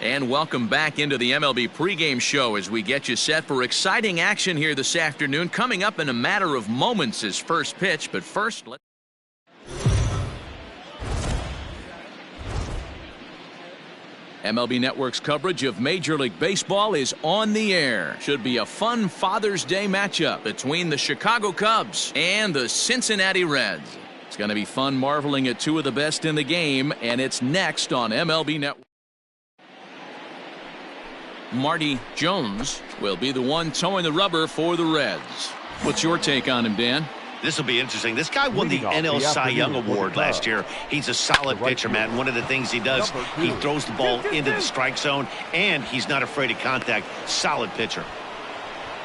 And welcome back into the MLB pregame show as we get you set for exciting action here this afternoon. Coming up in a matter of moments is first pitch, but first let's... MLB Network's coverage of Major League Baseball is on the air. Should be a fun Father's Day matchup between the Chicago Cubs and the Cincinnati Reds. It's going to be fun marveling at two of the best in the game, and it's next on MLB Network. Marty Jones will be the one towing the rubber for the Reds. What's your take on him, Dan? This will be interesting. This guy won the NL Cy Young Award last year. He's a solid pitcher, man. One of the things he does, he throws the ball into the strike zone, and he's not afraid of contact. Solid pitcher.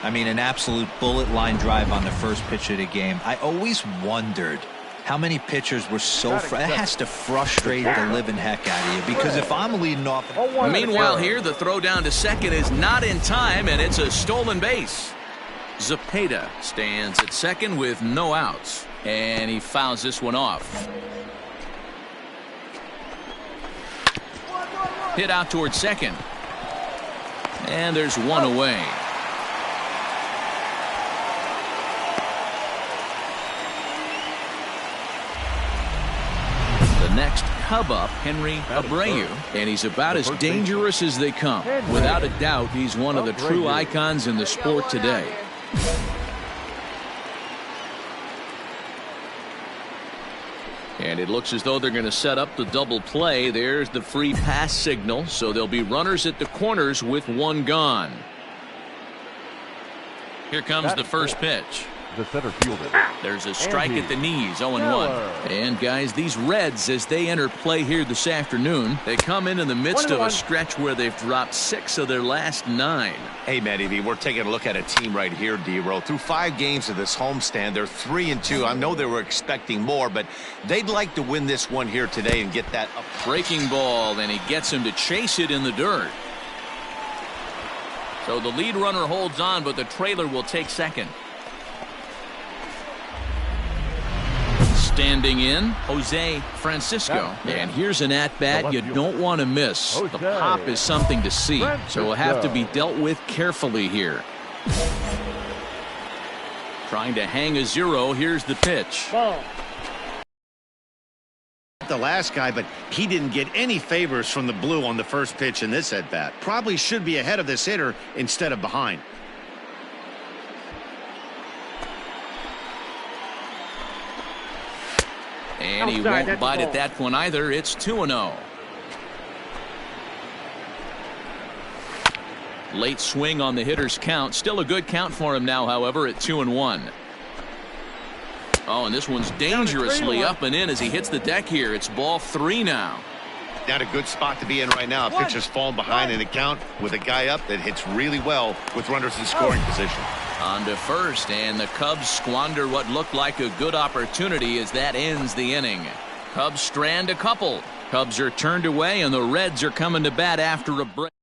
I mean, an absolute bullet line drive on the first pitch of the game. I always wondered how many pitchers were so it has to frustrate the living heck out of you, because if I'm leading off... Meanwhile here, the throw down to second is not in time, and it's a stolen base. Zepeda stands at second with no outs, and he fouls this one off. Hit out towards second, and there's one away. Next Cub up, Henry Abreu, and he's about as dangerous as they come. Without a doubt, he's one of the true icons in the sport today. And it looks as though they're going to set up the double play. There's the free pass signal, so there'll be runners at the corners with one gone. Here comes the first pitch. The center fielder. There's a strike at the knees, 0-1. And guys, these Reds, as they enter play here this afternoon, they come in the midst of a stretch where they've dropped 6 of their last 9. Hey, Matty V, we're taking a look at a team right here, D-Roll. Through 5 games of this homestand, they're 3-2. I know they were expecting more, but they'd like to win this one here today and get that up. Breaking ball, and he gets him to chase it in the dirt. So the lead runner holds on, but the trailer will take second. Standing in, Jose Francisco. And here's an at-bat you don't want to miss. The pop is something to see, so will have to be dealt with carefully here. Trying to hang a 0. Here's the pitch. The last guy, but he didn't get any favors from the blue on the first pitch in this at-bat. Probably should be ahead of this hitter instead of behind. And he won't bite at that one either. It's 2-0. Late swing on the hitter's count. Still a good count for him now, however, at 2-1. Oh, and this one's dangerously up and in as he hits the deck here. It's ball 3 now. Not a good spot to be in right now. Pitcher's falling behind in the count with a guy up that hits really well with runners in scoring position. On to first, and the Cubs squander what looked like a good opportunity as that ends the inning. Cubs strand a couple. Cubs are turned away, and the Reds are coming to bat after a break.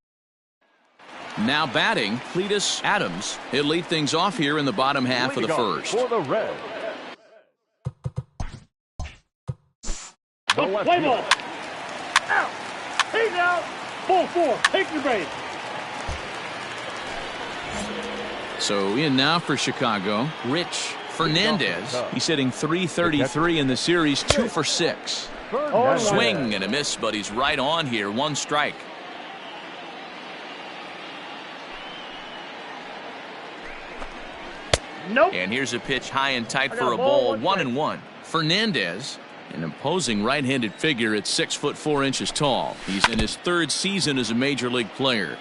Now batting, Cletus Adams. He'll lead things off here in the bottom half of the first. For the Reds. Play ball. Out. He's out. 4-4. Take your base. So in now for Chicago, Rich Fernandez. He's hitting .333 in the series, 2 for 6. Swing and a miss, but he's right on here. 1 strike. Nope. And here's a pitch high and tight for a ball. 1-1. Fernandez, an imposing right-handed figure at 6'4" tall. He's in his 3rd season as a major league player.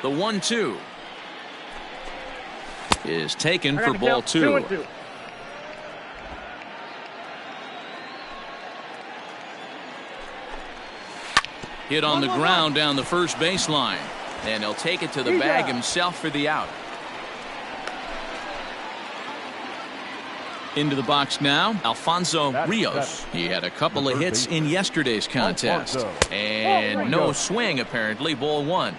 The 1-2 is taken for ball 2. Hit on the ground down the first baseline, and he'll take it to the bag himself for the out. Into the box now, Alfonso Rios. He had a couple of hits in yesterday's contest, and no swing apparently. Ball 1.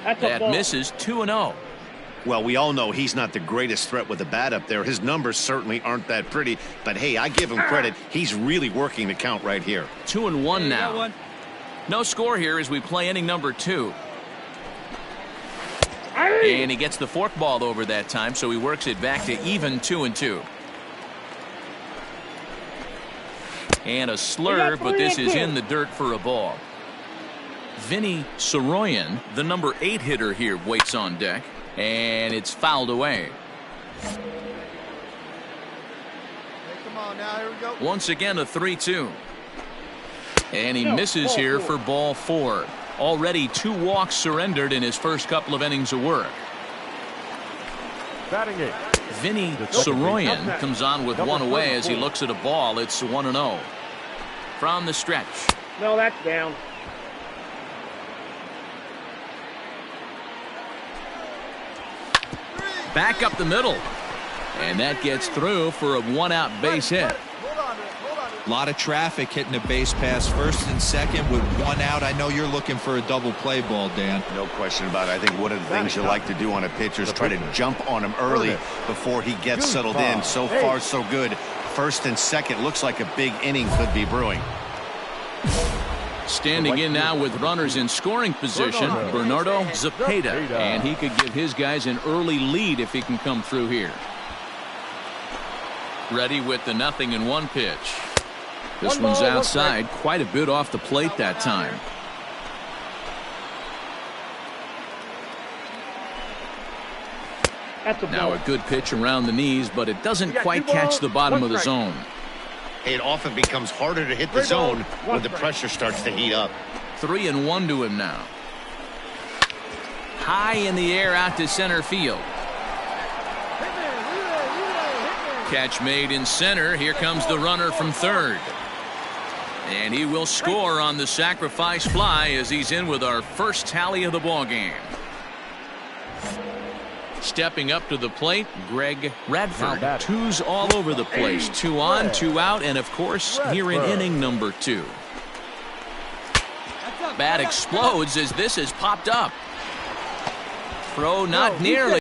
That misses. 2-0. Well, we all know he's not the greatest threat with the bat up there. His numbers certainly aren't that pretty. But, hey, I give him credit. He's really working the count right here. 2-1 now. No score here as we play inning number 2. And he gets the forkball over that time, so he works it back to even 2-2. And a slur, but this is in the dirt for a ball. Vinny Soroyan, the number 8 hitter here, waits on deck. And it's fouled away. Hey, come on now, here we go. Once again, a 3-2. And he misses here for ball 4. Already 2 walks surrendered in his first couple of innings of work. Batting it. Vinny Soroyan comes on with 1 away as he looks at a ball. It's 1-0. From the stretch. No, that's down. Back up the middle. And that gets through for a 1-out base hit. A lot of traffic hitting a base pass first and second with 1 out. I know you're looking for a double play ball, Dan. No question about it. I think one of the things you like to do on a pitcher is try to jump on him early before he gets settled in. So far, so good. First and second looks like a big inning could be brewing. Standing in now with runners in scoring position, Bernardo Zepeda. And he could give his guys an early lead if he can come through here. Ready with the 0-1 pitch. This one's outside, quite a bit off the plate that time. Now a good pitch around the knees, but it doesn't quite catch the bottom of the zone. It often becomes harder to hit the zone when the pressure starts to heat up. 3-1 to him now. High in the air out to center field. Catch made in center. Here comes the runner from third. And he will score on the sacrifice fly as he's in with our first tally of the ball game. Stepping up to the plate, Greg Radford. 2s all over the place. 2 on, 2 out, and of course, here in inning number 2. Bat explodes as this is popped up. Throw not nearly.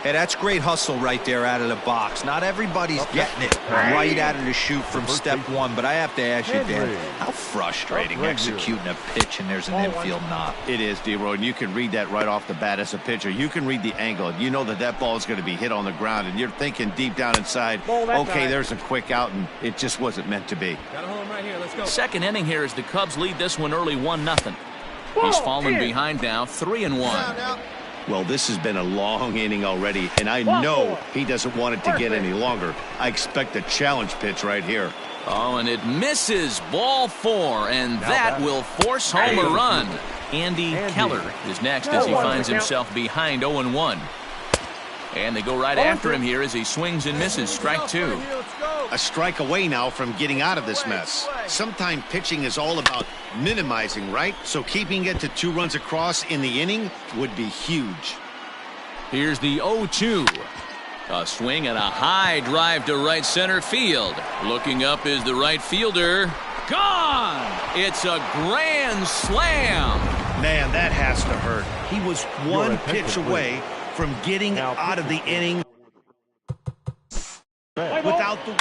Hey, that's great hustle right there out of the box. Not everybody's getting it right out of the chute from step 1, but I have to ask you, Dan, how frustrating executing a pitch and there's an infield knock. It is, D-Roy, and you can read that right off the bat as a pitcher. You can read the angle. You know that ball is going to be hit on the ground, and you're thinking deep down inside, okay, there's a quick out, and it just wasn't meant to be. Got a home right here. Let's go. Second inning here as the Cubs lead this one early 1-0. He's fallen behind now, 3-1. Well, this has been a long inning already, and I know he doesn't want it to get any longer. I expect a challenge pitch right here. Oh, and it misses. Ball 4, and that will force home a run. Andy Keller is next as he finds himself behind 0-1. And they go right after him here as he swings and misses. Strike 2. A strike away now from getting out of this mess. Sometimes pitching is all about minimizing, right? So keeping it to 2 runs across in the inning would be huge. Here's the 0-2. A swing and a high drive to right center field. Looking up is the right fielder. Gone! It's a grand slam. Man, that has to hurt. He was 1 pitch away from getting out of the inning without the...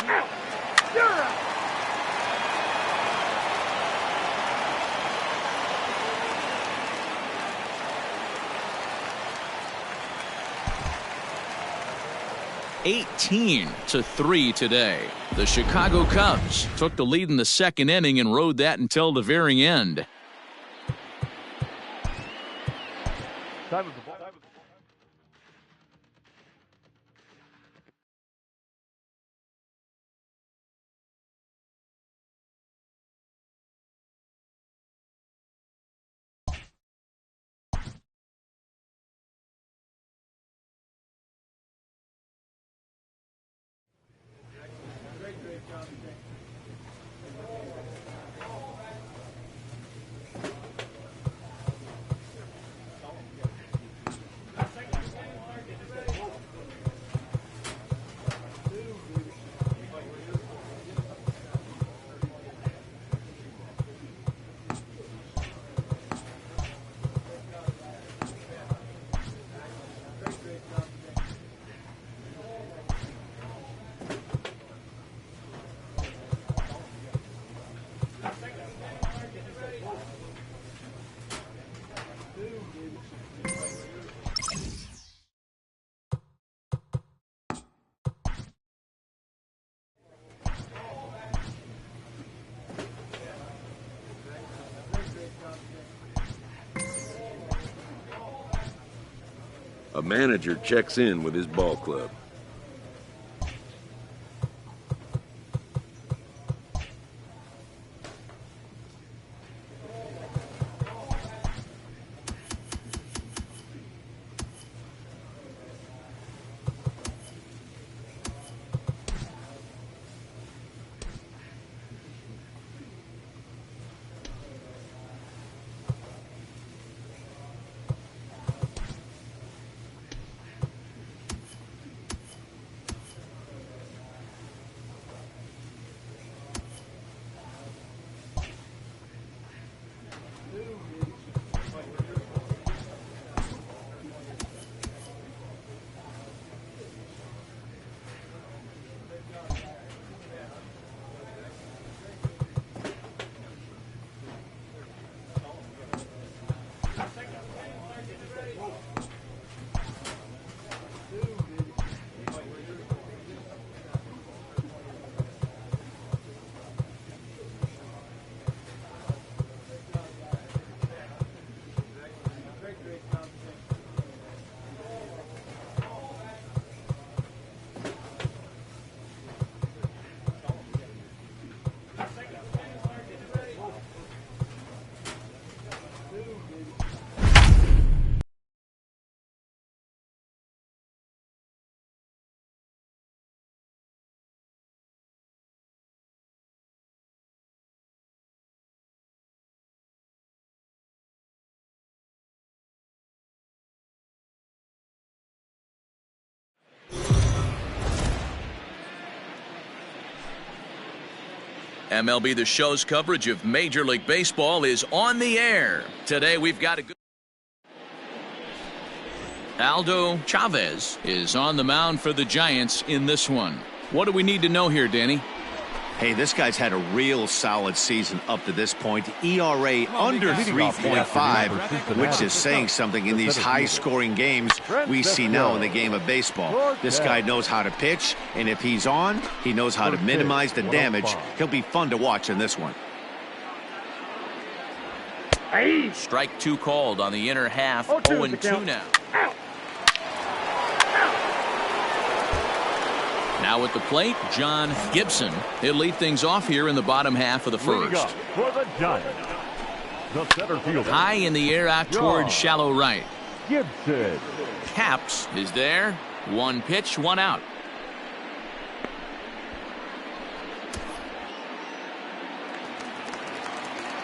18-3 today. The Chicago Cubs took the lead in the second inning and rode that until the very end. A manager checks in with his ball club. MLB The Show's coverage of Major League Baseball is on the air. Today we've got a good... Aldo Chavez is on the mound for the Giants in this one. What do we need to know here, Danny? Hey, this guy's had a real solid season up to this point. ERA under 3.5, which is saying something in these high-scoring games we see now in the game of baseball. This guy knows how to pitch, and if he's on, he knows how to minimize the damage. He'll be fun to watch in this one. Strike two called on the inner half. 0-2 now. Now at the plate, John Gibson. He'll lead things off here in the bottom half of the first. For the Giants, the center fielder. High in the air out towards shallow right. Gibson. Capps is there. One pitch, one out.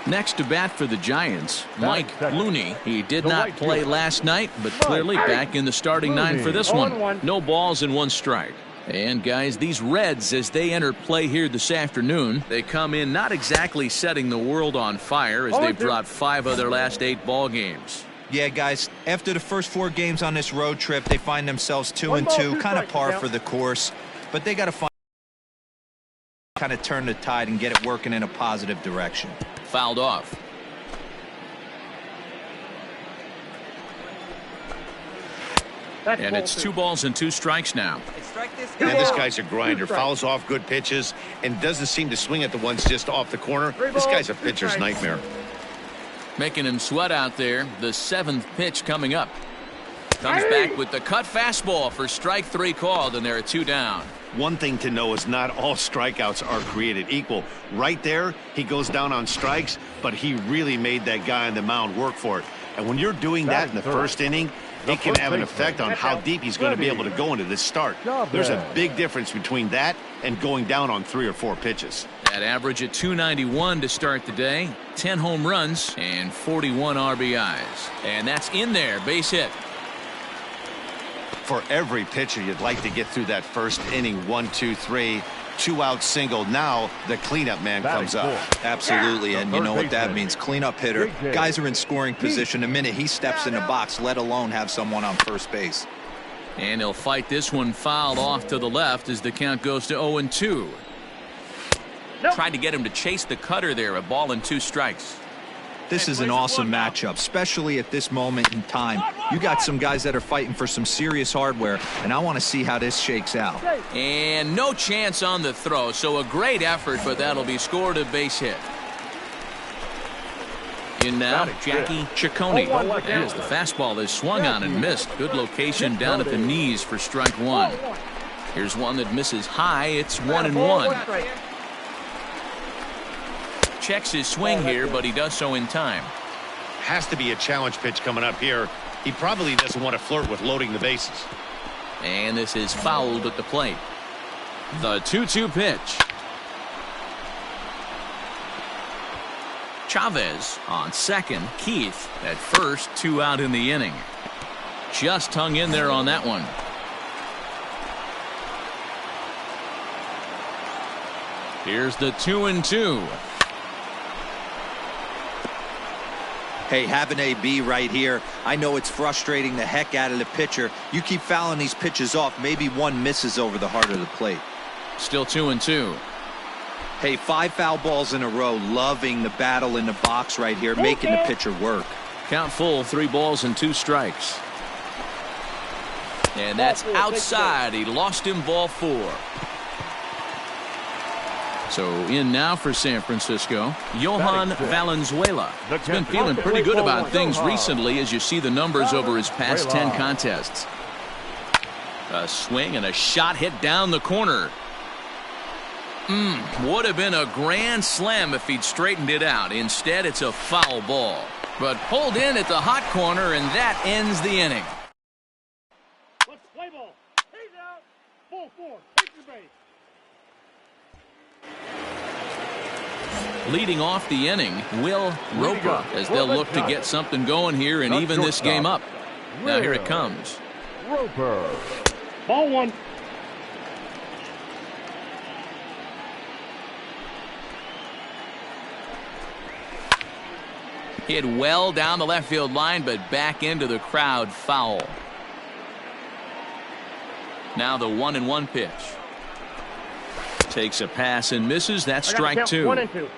Next to bat for the Giants, Mike Looney. He did not play last night, but clearly back in the starting nine for this one. No balls and one strike. And guys, these Reds, as they enter play here this afternoon, they come in not exactly setting the world on fire, as they've dropped 5 of their last 8 ball games. Yeah, guys, after the first 4 games on this road trip, they find themselves 2-2, kind of par for the course. But they got to find kind of turn the tide and get it working in a positive direction. Fouled off. And it's 2 balls and 2 strikes now. And this guy's a grinder. Fouls off good pitches and doesn't seem to swing at the ones just off the corner. This guy's a pitcher's nightmare. Making him sweat out there. The 7th pitch coming up. Comes back with the cut fastball for strike 3 called, and there are 2 down. One thing to know is not all strikeouts are created equal. Right there, he goes down on strikes, but he really made that guy on the mound work for it. And when you're doing that in the first inning, it can have an effect on how deep he's going to be able to go into this start. There's a big difference between that and going down on 3 or 4 pitches. That average at 291 to start the day. 10 home runs and 41 RBIs. And that's in there, base hit. For every pitcher, you'd like to get through that first inning. 1, 2, 3, 2-out single. Now the cleanup man comes up. Absolutely, and you know what that means. Cleanup hitter. Guys are in scoring position the minute he steps in the box, let alone have someone on first base. And he'll fight this one fouled off to the left as the count goes to 0-2. Tried to get him to chase the cutter there. A ball and 2 strikes. This is an awesome matchup, especially at this moment in time. You got some guys that are fighting for some serious hardware, and I want to see how this shakes out. And no chance on the throw, so a great effort, but that'll be scored a base hit. In now, Jackie Ciccone, as the fastball is swung on and missed. Good location down at the knees for strike one. Here's one that misses high. It's 1-1. Checks his swing here, but he does so in time. Has to be a challenge pitch coming up here. He probably doesn't want to flirt with loading the bases. And this is fouled at the plate. The 2-2 pitch. Chavez on second. Keith at first. 2 out in the inning. Just hung in there on that one. Here's the 2-2. Hey, have an AB right here. I know it's frustrating the heck out of the pitcher. You keep fouling these pitches off. Maybe one misses over the heart of the plate. Still 2-2. Hey, 5 foul balls in a row. Loving the battle in the box right here, making the pitcher work. Count full, 3 balls and 2 strikes. And that's outside. He lost him, ball 4. So in now for San Francisco, Johan Valenzuela. He's been feeling pretty good about things recently as you see the numbers over his past 10 contests. A swing and a shot hit down the corner. Would have been a grand slam if he'd straightened it out. Instead, it's a foul ball. But pulled in at the hot corner, and that ends the inning. Let's play ball. He's out. Ball 4. Take your base. Leading off the inning, Will Roper, as they'll look to get something going here and even this game up. Now here it comes. Roper. Ball 1. Hit well down the left field line, but back into the crowd, foul. Now the 1-1 pitch. Takes a pass and misses. That's strike 2. 1 and 2.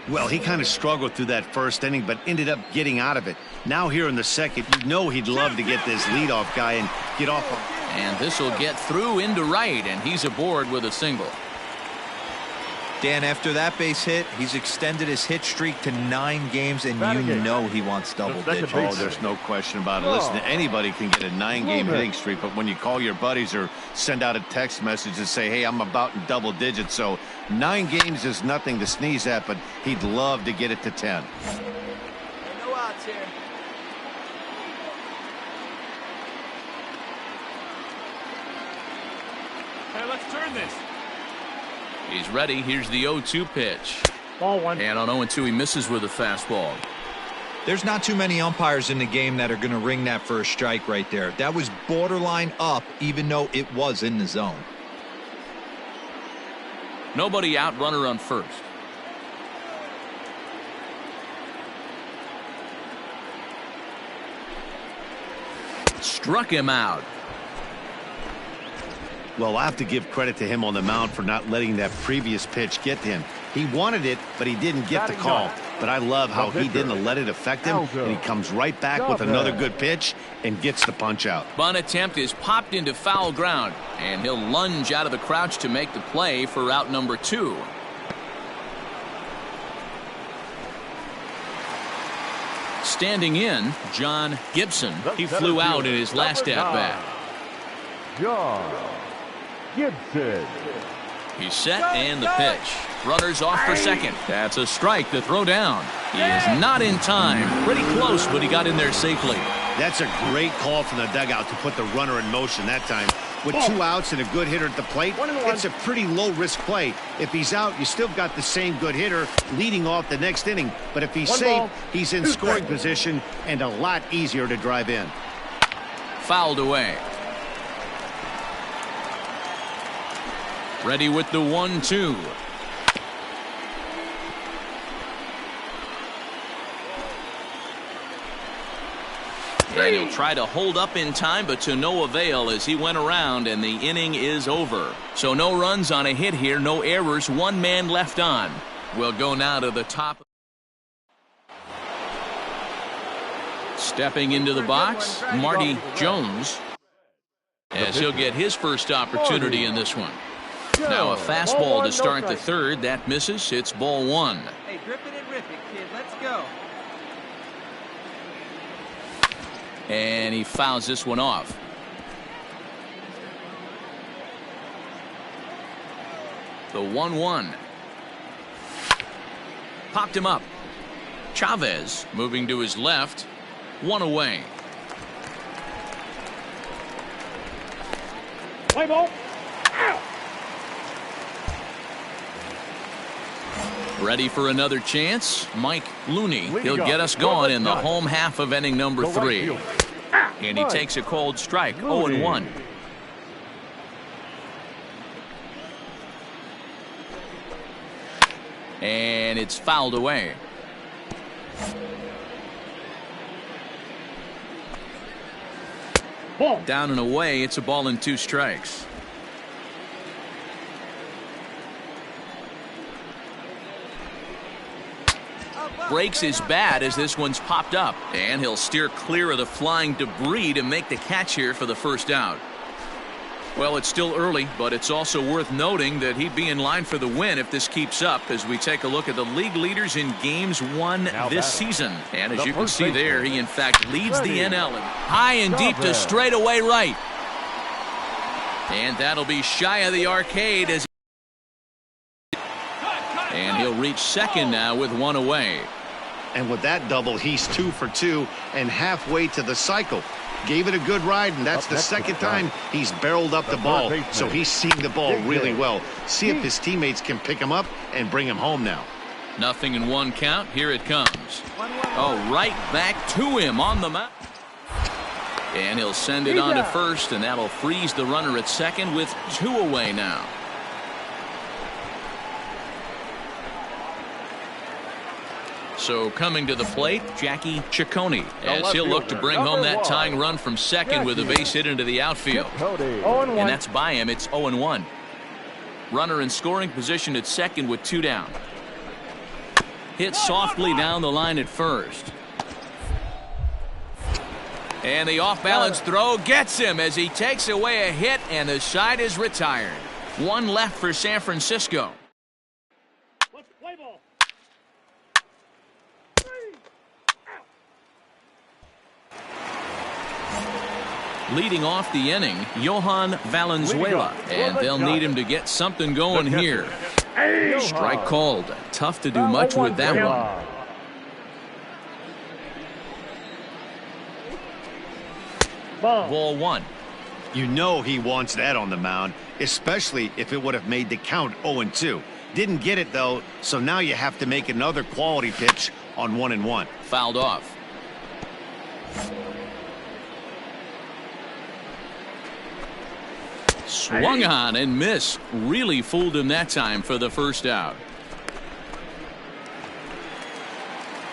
Well, he kind of struggled through that first inning, but ended up getting out of it. Now here in the second, you know he'd love to get this leadoff guy and get off him. And this will get through into right, and he's aboard with a single. Dan, after that base hit, he's extended his hit streak to 9 games, and you know he wants double digits. Oh, there's no question about it. Listen, anybody can get a 9-game hitting streak, but when you call your buddies or send out a text message and say, hey, I'm about in double digits, so 9 games is nothing to sneeze at, but he'd love to get it to 10. No outs here. Hey, let's turn this. He's ready. Here's the 0-2 pitch. Ball 1. And on 0-2, he misses with a fastball. There's not too many umpires in the game that are going to ring that for a strike right there. That was borderline up, even though it was in the zone. Nobody out, runner on first. Struck him out. Well, I have to give credit to him on the mound for not letting that previous pitch get to him. He wanted it, but he didn't get the call. But I love how he didn't let it affect him, and he comes right back with another good pitch and gets the punch out. Bunt attempt is popped into foul ground, and he'll lunge out of the crouch to make the play for out number 2. Standing in, John Gibson. He flew out in his last at-bat. John Gibson. He's set and the pitch. Runners off for second. That's a strike to throw down. He is not in time. Pretty close, but he got in there safely. That's a great call from the dugout to put the runner in motion that time. With 2 outs and a good hitter at the plate, it's a pretty low-risk play. If he's out, you still got the same good hitter leading off the next inning. But if he's safe, he's in scoring position and a lot easier to drive in. Fouled away. Ready with the 1-2. And he'll try to hold up in time, but to no avail as he went around, and the inning is over. So no runs on a hit here, no errors, 1 man left on. We'll go now to the top. Stepping into the box, Marty Jones, as he'll get his first opportunity in this one. Now a fastball to start the third. That misses. It's ball 1. Hey, grip it and rip it, kid. Let's go. And he fouls this one off. The 1-1. Popped him up. Chavez moving to his left. One away. Play ball. Ready for another chance. Mike Looney. He'll get us going in the home half of inning number 3. And he takes a cold strike. 0-1. And it's fouled away. Down and away. It's a ball and 2 strikes. Breaks his bat as this one's popped up, and he'll steer clear of the flying debris to make the catch here for the first out. Well, it's still early, but it's also worth noting that he'd be in line for the win if this keeps up as we take a look at the league leaders in games won this season. And as you can see there, he in fact leads the NL. High and deep to straightaway right. And that'll be shy of the arcade as and he'll reach second now with 1 away. And with that double, he's 2 for 2 and halfway to the cycle. Gave it a good ride, and that's the second time he's barreled up the ball. So he's seeing the ball really well. See if his teammates can pick him up and bring him home now. 0-1 count. Here it comes. Oh, right back to him on the mound. And he'll send it on to first, and that'll freeze the runner at second with 2 away now. So coming to the plate, Jackie Ciccone, as he'll look to bring home that tying run from second with a base hit into the outfield. And that's by him. It's 0-1. Runner in scoring position at second with 2 down. Hit softly down the line at first. And the off-balance throw gets him as he takes away a hit, and the side is retired. 1 left for San Francisco. Leading off the inning, Johan Valenzuela, and they'll need him to get something going here. Strike called. Tough to do much with that one. Ball 1. You know he wants that on the mound, especially if it would have made the count 0-2. Didn't get it, though, so now you have to make another quality pitch on 1-1. Fouled off. Swung on and missed. Really fooled him that time for the first out.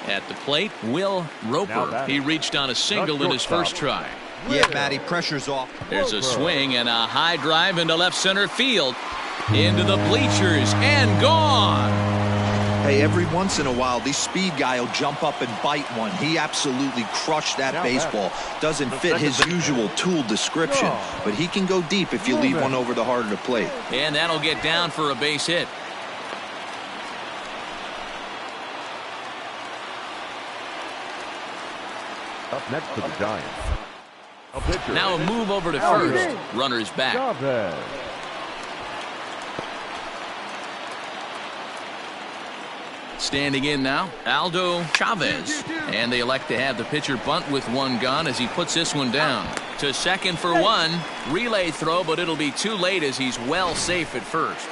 At the plate, Will Roper. He reached on a single in his first try. Yeah, Matty, pressure's off. There's a swing and a high drive into left center field. Into the bleachers and gone. Hey, every once in a while, this speed guy will jump up and bite one. He absolutely crushed that baseball. Doesn't fit his usual tool description, but he can go deep if you leave one over the heart of the plate. And that'll get down for a base hit. Up next to the Giants. Now a move over to first. Runner's back. Standing in now, Aldo Chavez. And they elect to have the pitcher bunt with 1 gun as he puts this one down. To second for 1. Relay throw, but it'll be too late as he's well safe at first.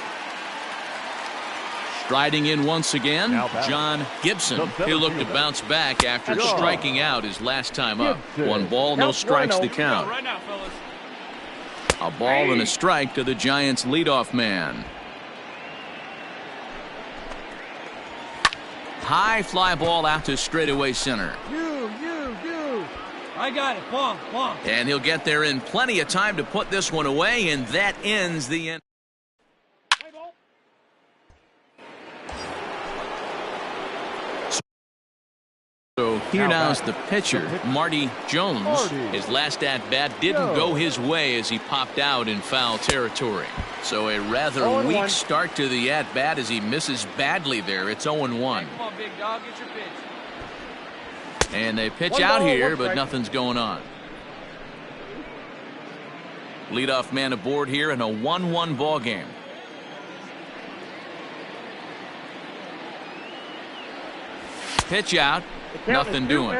Striding in once again, John Gibson. He'll look to bounce back after striking out his last time up. 1 ball, no strikes to count. A ball and a strike to the Giants' leadoff man. High fly ball out to straightaway center. You. I got it. Ball. And he'll get there in plenty of time to put this one away, and that ends the inning. So here now is the pitcher, Marty Jones. His last at-bat didn't go his way as he popped out in foul territory. So a rather weak start to the at-bat as he misses badly there. It's 0-1. Come on, big dog, get your pitch. And they pitch out here, but nothing's going on. Leadoff man aboard here in a 1-1 ball game. Pitch out, nothing doing.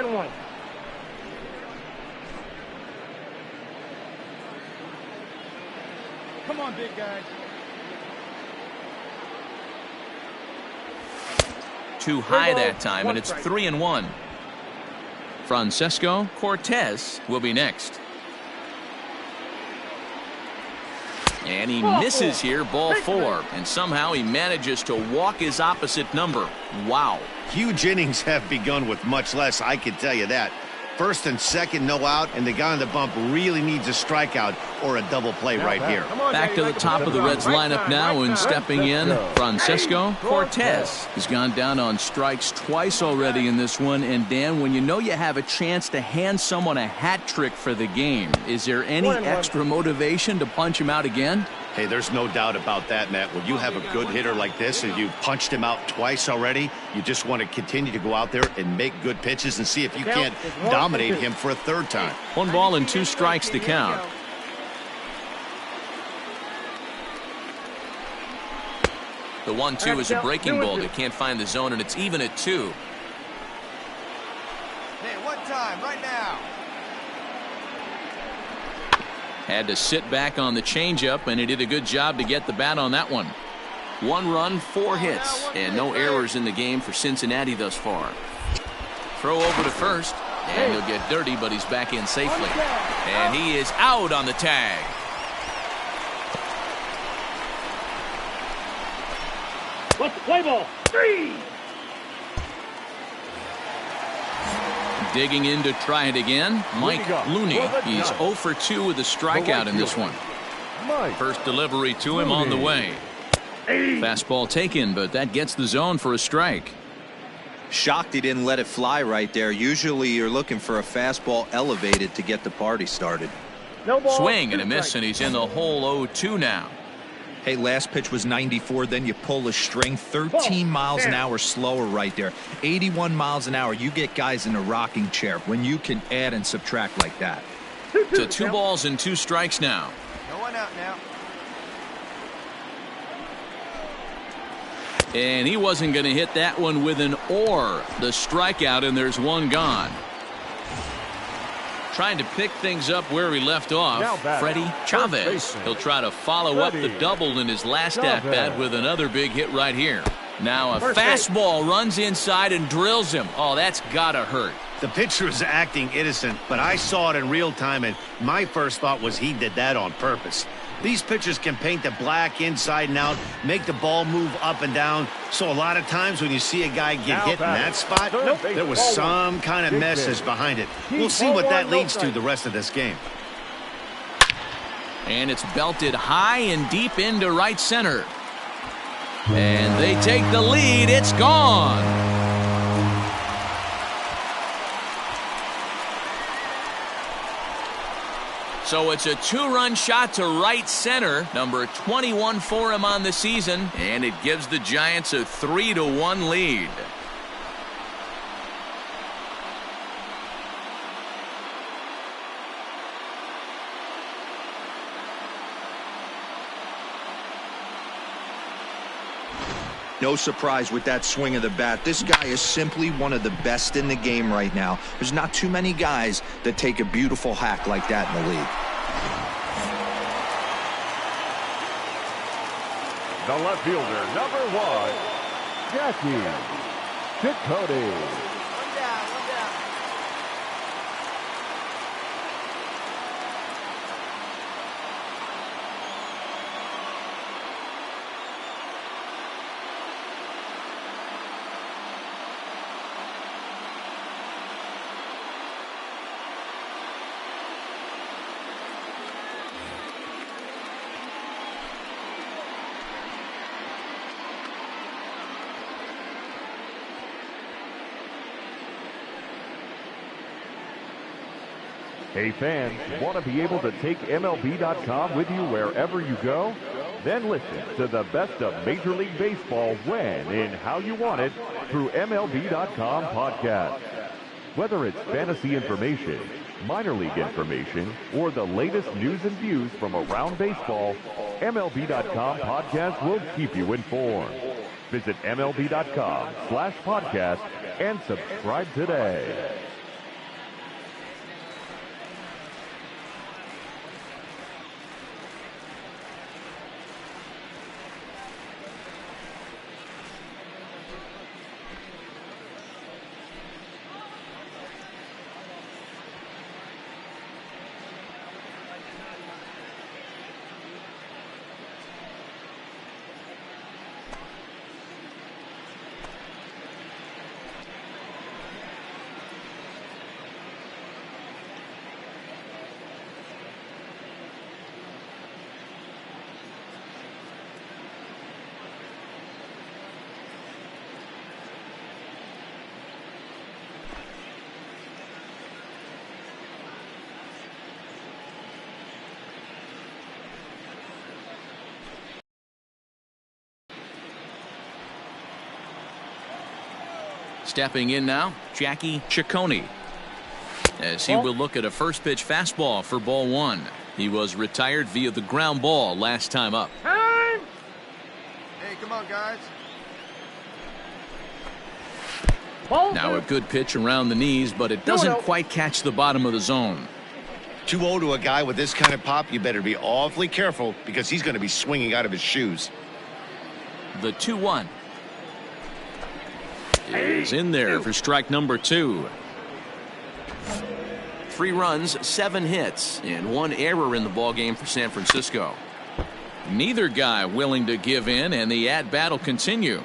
Come on, big guy. Too high that time, and it's 3-1. Francesco Cortez will be next. And he misses here, ball 4. And somehow he manages to walk his opposite number. Wow. Huge innings have begun with much less, I can tell you that. First and second, no out, and the guy on the bump really needs a strikeout or a double play right here. Back to the top of the Reds lineup now, and stepping in, Francesco Cortez has gone down on strikes twice already in this one. And Dan, when you know you have a chance to hand someone a hat trick for the game, is there any extra motivation to punch him out again? Hey, there's no doubt about that, Matt. When you have a good hitter like this and you've punched him out twice already, you just want to continue to go out there and make good pitches and see if you can't dominate him for a third time. 1 ball and 2 strikes to count. The 1-2 is a breaking ball that can't find the zone, and it's even at 2. Hey, one time, right now. Had to sit back on the changeup, and he did a good job to get the bat on that one. 1 run, 4 hits, and no errors in the game for Cincinnati thus far. Throw over to first, and he'll get dirty, but he's back in safely. And he is out on the tag. Let's play ball. 3. Digging in to try it again, Mike Looney. He's 0 for 2 with a strikeout in this one. First delivery to him on the way. Fastball taken, but that gets the zone for a strike. Shocked he didn't let it fly right there. Usually you're looking for a fastball elevated to get the party started. Swing and a miss, and he's in the hole 0-2 now. Hey, last pitch was 94, then you pull a string. 13 miles an hour slower right there. 81 miles an hour. You get guys in a rocking chair when you can add and subtract like that. To 2 balls and 2 strikes now. No one out now. And he wasn't going to hit that one with an or. The strikeout, and there's 1 gone. Trying to pick things up where he left off, Freddie Chavez. He'll try to follow up the double in his last at-bat with another big hit right here. Now a fastball runs inside and drills him. Oh, that's gotta hurt. The pitcher is acting innocent, but I saw it in real time, and my first thought was he did that on purpose. These pitchers can paint the black inside and out, make the ball move up and down. So a lot of times when you see a guy get hit in that spot, there was some kind of message behind it. We'll see what that leads to the rest of this game. And it's belted high and deep into right center. And they take the lead. It's gone. So it's a 2-run shot to right center, number 21 for him on the season, and it gives the Giants a 3-1 lead. No surprise with that swing of the bat. This guy is simply one of the best in the game right now. There's not too many guys that take a beautiful hack like that in the league. The left fielder, number 1, Jackie Ciccone. Hey fans, want to be able to take MLB.com with you wherever you go? Then listen to the best of Major League Baseball when and how you want it through MLB.com podcast. Whether it's fantasy information, minor league information, or the latest news and views from around baseball, MLB.com podcast will keep you informed. Visit MLB.com/podcast and subscribe today. Stepping in now, Jackie Ciccone, as he will look at a first pitch fastball for ball one. He was retired via the ground ball last time up. Hey, come on, guys. Now a good pitch around the knees, but it doesn't quite catch the bottom of the zone. 2-0 to a guy with this kind of pop, you better be awfully careful because he's going to be swinging out of his shoes. The 2-1 is in there for strike number 2. 3 runs, 7 hits, and 1 error in the ballgame for San Francisco. Neither guy willing to give in, and the at-bat will continue.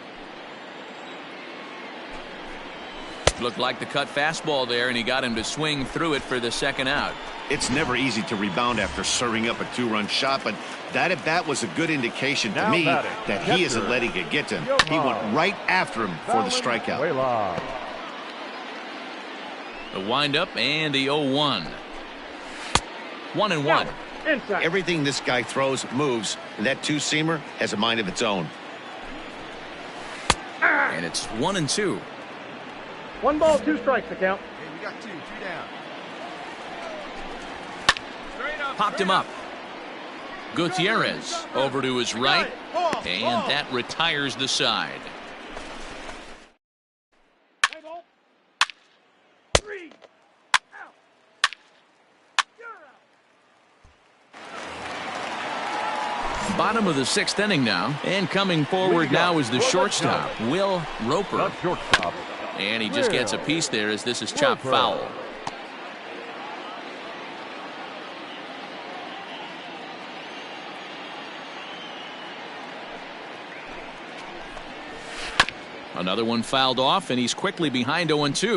Looked like the cut fastball there, and he got him to swing through it for the second out. It's never easy to rebound after serving up a 2-run shot, but that at-bat was a good indication to me that he isn't letting it get to him. He went right after him for the strikeout. The windup and the 0-1. 1-1. Everything this guy throws moves, and that two-seamer has a mind of its own. And it's 1-2. 1 ball, 2 strikes to count. Hey, we got 2 down. Popped him up. Gutierrez over to his right, and that retires the side. Bottom of the 6th inning now, and coming forward now is the shortstop, Will Roper. And he just gets a piece there as this is chopped foul. Another one fouled off, and he's quickly behind 0-2. Just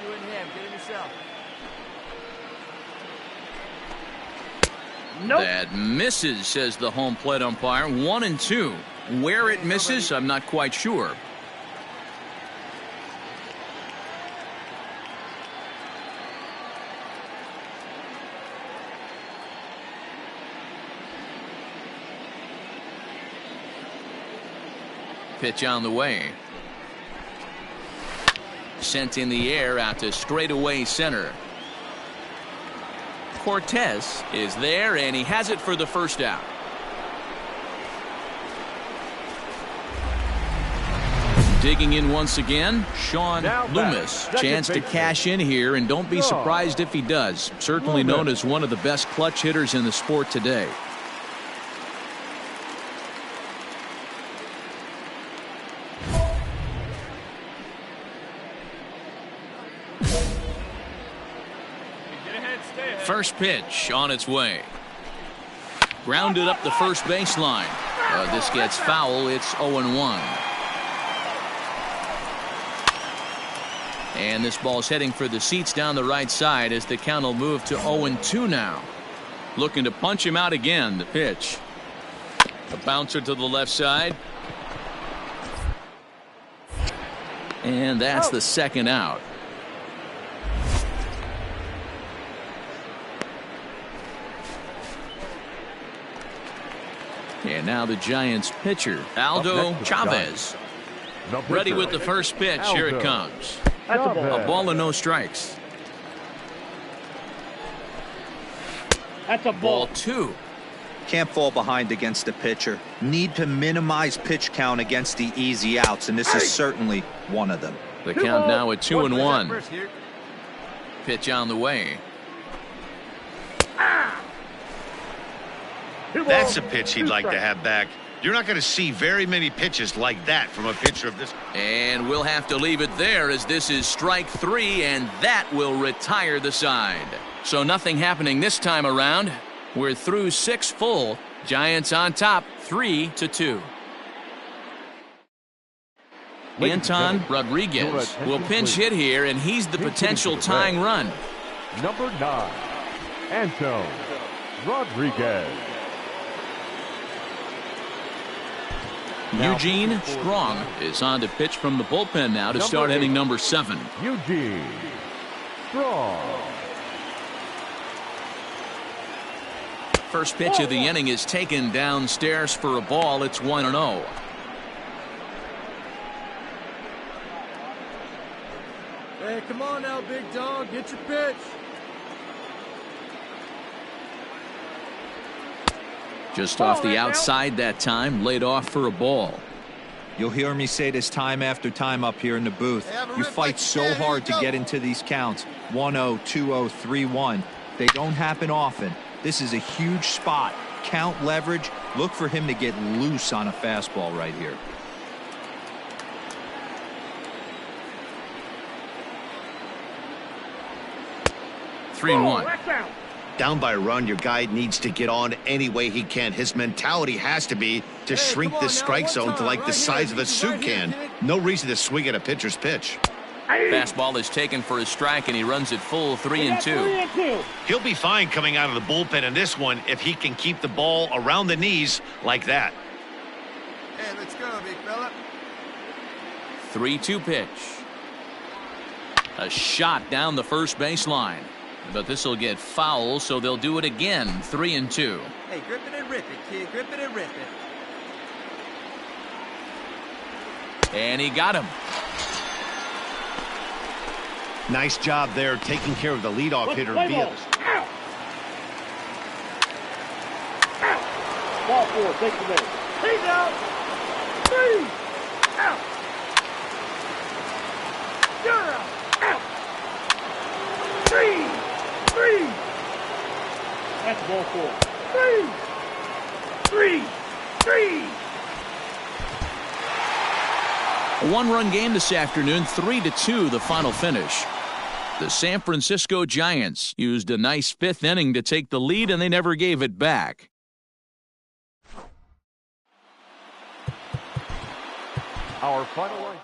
you and him. Get him yourself. Nope. That misses, says the home plate umpire. 1-2. Where it misses, I'm not quite sure. Pitch on the way. Sent in the air out to straightaway center. Cortez is there, and he has it for the first out. Digging in once again, Sean Loomis. Chance to cash in here, and don't be surprised if he does. Certainly known as one of the best clutch hitters in the sport today. First pitch on its way. Grounded up the first baseline. This gets foul. It's 0-1. And this ball's heading for the seats down the right side as the count will move to 0-2 now. Looking to punch him out again. The pitch. A bouncer to the left side. And that's the second out. And now the Giants pitcher, Aldo Chavez. Ready with the first pitch. Here it comes. A ball and no strikes. That's a Ball 2. Can't fall behind against the pitcher. Need to minimize pitch count against the easy outs, and this is certainly one of them. The count now at 2-1. Pitch on the way. That's a pitch he'd like to have back. You're not going to see very many pitches like that from a pitcher of this. And we'll have to leave it there, as this is strike 3, and that will retire the side. So nothing happening this time around. We're through 6 full. Giants on top, 3-2. Anton Rodriguez will pinch hit here, and he's the potential tying run. Number 9, Anton Rodriguez. Eugene Strong is on to pitch from the bullpen now to start inning number 7. Eugene Strong. First pitch of the inning is taken downstairs for a ball. It's 1-0. Hey, come on now, big dog. Get your pitch. Just off the outside that time, laid off for a ball. You'll hear me say this time after time up here in the booth. You fight so hard to get into these counts. 1-0, 2-0, 3-1. They don't happen often. This is a huge spot. Count leverage. Look for him to get loose on a fastball right here. Three and one. Down by a run, your guy needs to get on any way he can. His mentality has to be to shrink the strike zone to like the size of a soup can. No reason to swing at a pitcher's pitch. Fastball is taken for a strike, and he runs it full 3-2. He'll be fine coming out of the bullpen in this one if he can keep the ball around the knees like that. Hey, let's go, big fella. 3-2 pitch. A shot down the first baseline. But this will get foul, so they'll do it again. 3-2. Hey, grip it and rip it, kid. Grip it and rip it. And he got him. Nice job there taking care of the leadoff hitter via Ball 4, take the base. He's out. 3 out. You're out. Out. 3. That's ball 4. 3. A one-run game this afternoon, 3-2 the final finish. The San Francisco Giants used a nice 5th inning to take the lead, and they never gave it back. Our final line.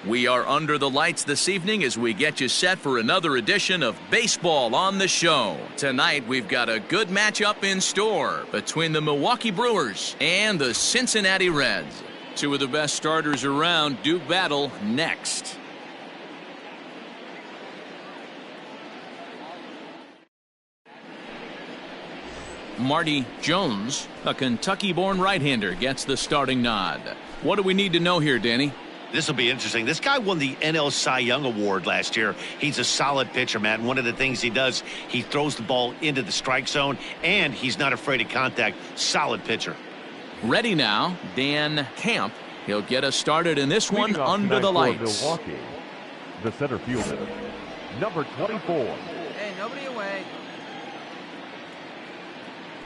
We are under the lights this evening as we get you set for another edition of Baseball on the Show. Tonight, we've got a good matchup in store between the Milwaukee Brewers and the Cincinnati Reds. Two of the best starters around do battle next. Marty Jones, a Kentucky-born right-hander, gets the starting nod. What do we need to know here, Danny? This will be interesting. This guy won the NL Cy Young Award last year. He's a solid pitcher, Matt. One of the things he does, he throws the ball into the strike zone, and he's not afraid of contact. Solid pitcher. Ready now, Dan Camp. He'll get us started in this one under the lights. Milwaukee, the center fielder, number 24. Hey, nobody away.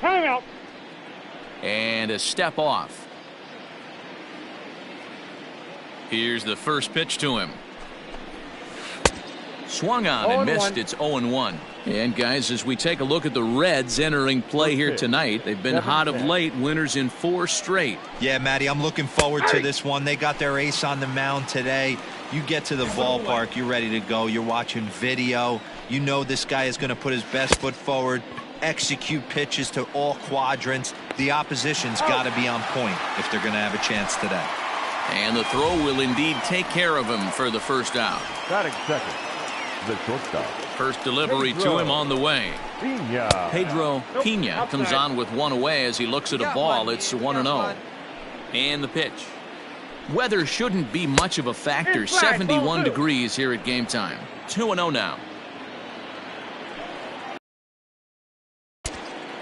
Hang out. And a step off. Here's the first pitch to him. Swung on and missed. It's 0-1. And guys, as we take a look at the Reds entering play here tonight, they've been hot of late, winners in 4 straight. Yeah, Matty, I'm looking forward to this one. They got their ace on the mound today. You get to the ballpark, you're ready to go. You're watching video. You know this guy is going to put his best foot forward, execute pitches to all quadrants. The opposition's got to be on point if they're going to have a chance today. And the throw will indeed take care of him for the first out. Batting second, the shortstop. First delivery to him on the way. Pena. Pedro Pena comes on with one away as he looks at a ball. It's 1-0. And the pitch. Weather shouldn't be much of a factor. 71 degrees here at game time. 2-0 now.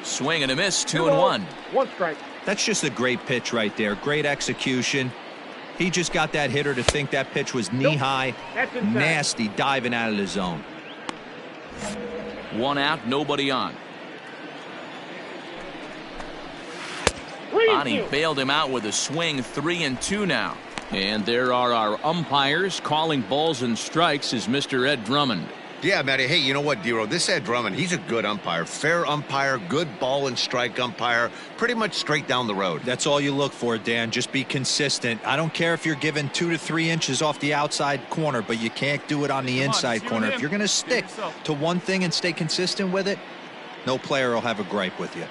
Swing and a miss. 2-1. 1 strike. That's just a great pitch right there. Great execution. He just got that hitter to think that pitch was knee-high. Nasty diving out of the zone. 1 out, nobody on. Bonnie bailed him out with a swing. 3-2 now. And there are our umpires calling balls and strikes is Mr. Ed Drummond. Yeah, Matty. Hey, you know what, Dero? This Ed Drummond, he's a good umpire. Fair umpire, good ball and strike umpire. Pretty much straight down the road. That's all you look for, Dan. Just be consistent. I don't care if you're given 2 to 3 inches off the outside corner, but you can't do it on the inside corner. If you're going to stick to one thing and stay consistent with it, no player will have a gripe with you.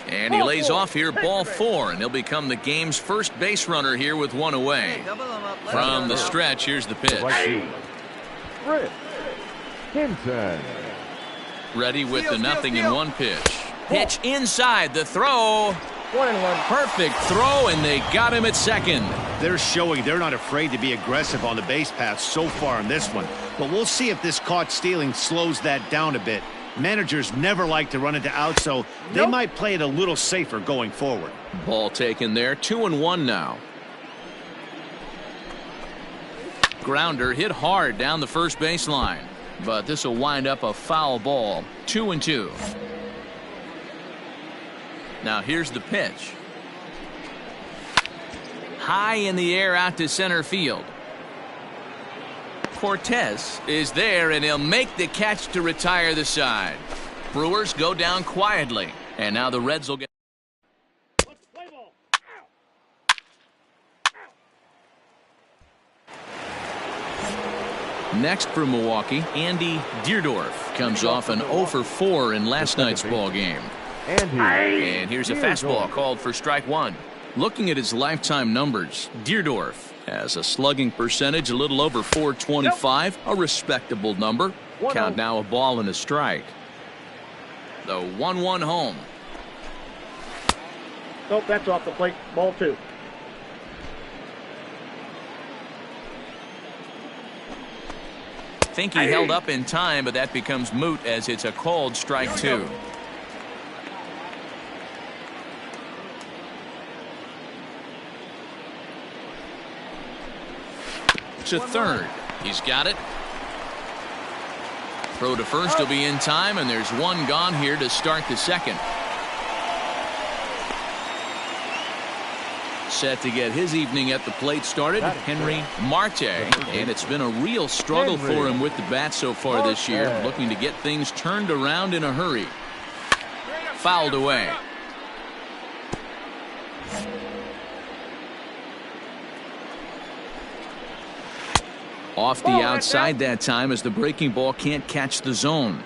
And he lays off here, ball 4, and he'll become the game's first base runner here with 1 away. From the stretch, here's the pitch. Rick Hinton. Ready with the 0-1 pitch. Pitch inside, the throw. 1-1. Perfect throw, and they got him at second. They're showing they're not afraid to be aggressive on the base path so far in this one. But we'll see if this caught stealing slows that down a bit. Managers never like to run into out, so they might play it a little safer going forward. Ball taken there. 2-1 now. Grounder hit hard down the first baseline, but this will wind up a foul ball. 2-2. Now here's the pitch. High in the air out to center field. Cortez is there, and he'll make the catch to retire the side. Brewers go down quietly, and now the Reds will get. Next for Milwaukee, Andy Deerdorf comes off an 0-for-4 in last night's ball game. And here's a fastball called for strike 1. Looking at his lifetime numbers, Deerdorf has a slugging percentage a little over .425, a respectable number. Count now, a ball and a strike. The 1-1 home. Nope, that's off the plate. Ball 2. Think he held up in time, but that becomes moot as it's a called strike 2. To third. He's got it. Throw to first will be in time, and there's 1 gone here to start the second. Set to get his evening at the plate started, Henry Marte, and it's been a real struggle for him with the bat so far this year, looking to get things turned around in a hurry. Fouled away. Off the outside that time as the breaking ball can't catch the zone.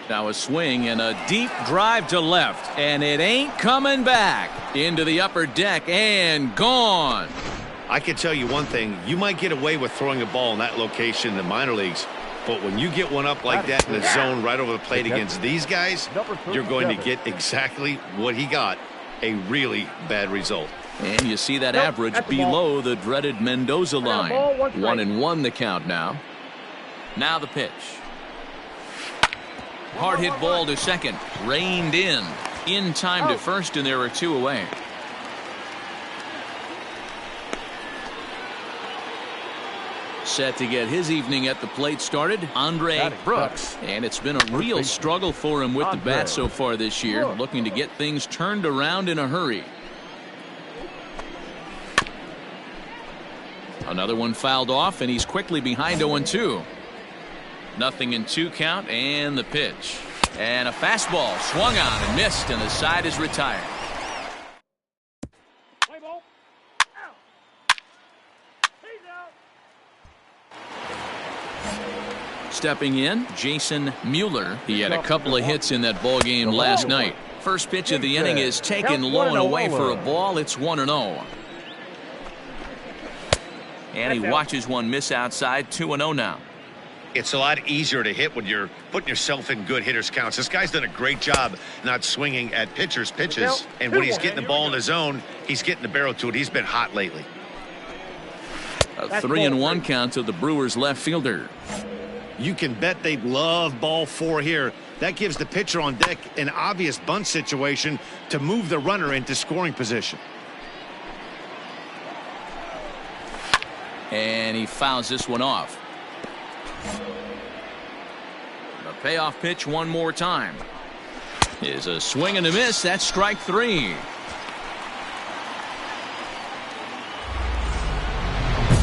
Now a swing and a deep drive to left, and it ain't coming back. Into the upper deck and gone. I can tell you one thing. You might get away with throwing a ball in that location in the minor leagues, but when you get one up like that in the zone right over the plate against these guys, you're going to get exactly what he got, a really bad result. And you see that average below the dreaded Mendoza line. 1-1 the count now. Now the pitch. Hard hit ball to second. Reined in. In time to first, and there are 2 away. Set to get his evening at the plate started, Andre Brooks. And it's been a real struggle for him with the bat so far this year, looking to get things turned around in a hurry. Another one fouled off, and he's quickly behind 0-2. 0-2 count, and the pitch. And a fastball swung on and missed, and the side is retired. Stepping in, Jason Mueller. He had a couple of hits in that ball game last night. First pitch of the inning is taken low and away for a ball. It's 1-0. And he watches one miss outside. 2-0 now. It's a lot easier to hit when you're putting yourself in good hitters counts. This guy's done a great job not swinging at pitchers' pitches. And when he's getting the ball in the zone, he's getting the barrel to it. He's been hot lately. A 3-1 count to the Brewers left fielder. You can bet they love ball 4 here. That gives the pitcher on deck an obvious bunt situation to move the runner into scoring position. And he fouls this one off. The payoff pitch one more time is a swing and a miss. That's strike 3.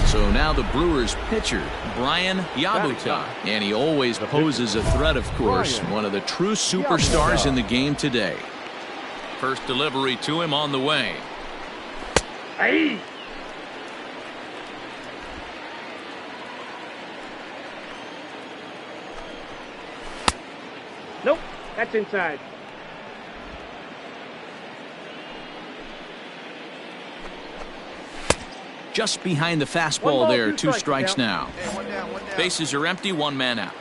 So now the Brewers pitcher, Brian Yabuta. And he always poses a threat, of course. One of the true superstars in the game today. First delivery to him on the way. Hey. Nope, that's inside. Just behind the fastball there. 2 strikes now. Hey, one down. Bases are empty. 1 man out.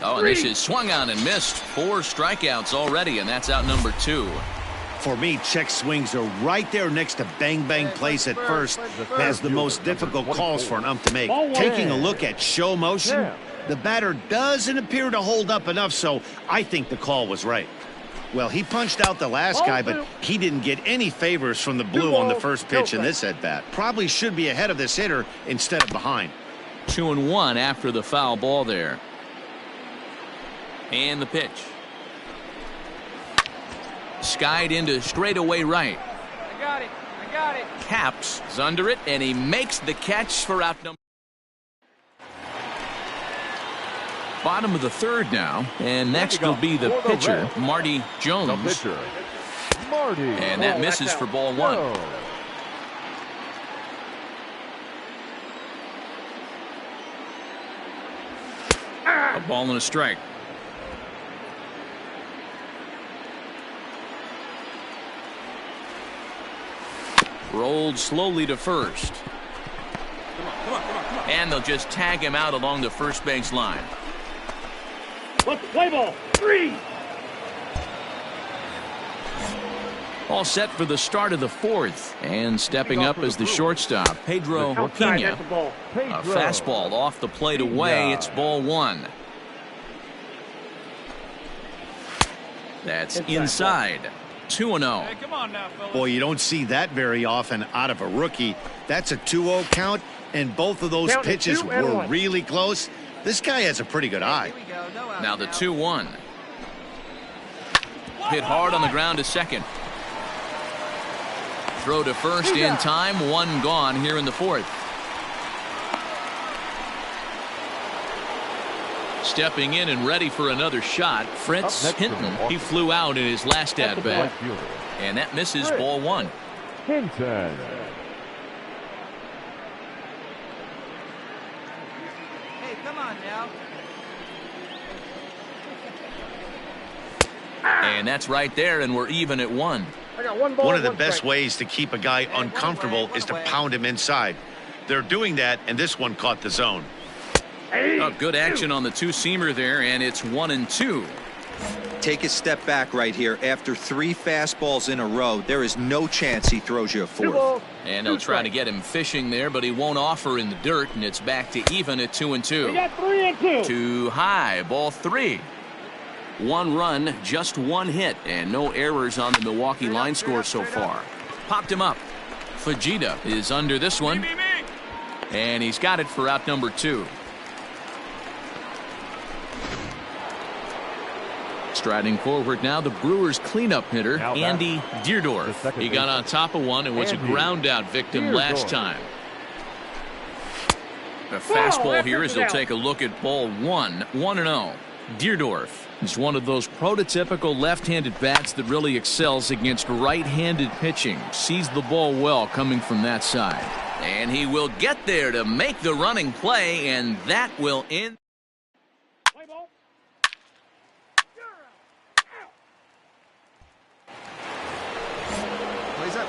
Oh, and this is swung on and missed. 4 strikeouts already, and that's out number 2. For me, check swings are right there next to bang place at first. Has the most difficult calls for an ump to make. Taking a look at show motion, the batter doesn't appear to hold up enough, so I think the call was right. Well, he punched out the last guy, but he didn't get any favors from the blue on the first pitch in this at-bat. Probably should be ahead of this hitter instead of behind. 2-1 after the foul ball there. And the pitch. Skied into straightaway right. I got it. Caps is under it, and he makes the catch for out number. Bottom of the 3rd now, and next will be the pitcher, Marty Jones. And that misses for ball 1. A ball and a strike. Rolled slowly to first. And they'll just tag him out along the first base line. Let's play ball. 3. All set for the start of the 4th. And stepping up as the shortstop, Pedro Pena. A fastball off the plate away. It's ball 1. That's inside. 2-0. Hey, come on now, fellas. Boy, you don't see that very often out of a rookie. That's a 2-0 count, and both of those pitches were really close. This guy has a pretty good eye. Now the 2-1. Hit hard on the ground to second. Throw to first in time. 1 gone here in the 4th. Stepping in and ready for another shot, Fritz Hinton. He flew out in his last at bat. And that misses ball 1. Hinton. Hey, come on now. And that's right there, and we're even at 1. I got one ball. One of the best ways to keep a guy uncomfortable is to pound him inside. They're doing that, and this one caught the zone. Oh, good action on the two-seamer there, and it's 1-2. Take a step back right here. After 3 fastballs in a row, there is no chance he throws you a 4th. And they'll try to get him fishing there, but he won't offer in the dirt, and it's back to even at 2-2. We got 3 and 2. Too high, ball 3. 1 run, just 1 hit, and no errors on the Milwaukee line score so far. Popped him up. Fujita is under this one, and he's got it for out number 2. Striding forward now, the Brewers cleanup hitter, Andy Deerdorf. He got on top of one and was a ground-out victim last time. A fastball here as he'll take a look at ball 1, 1-0. Deerdorf is one of those prototypical left-handed bats that really excels against right-handed pitching. Sees the ball well coming from that side. And he will get there to make the running play, and that will end.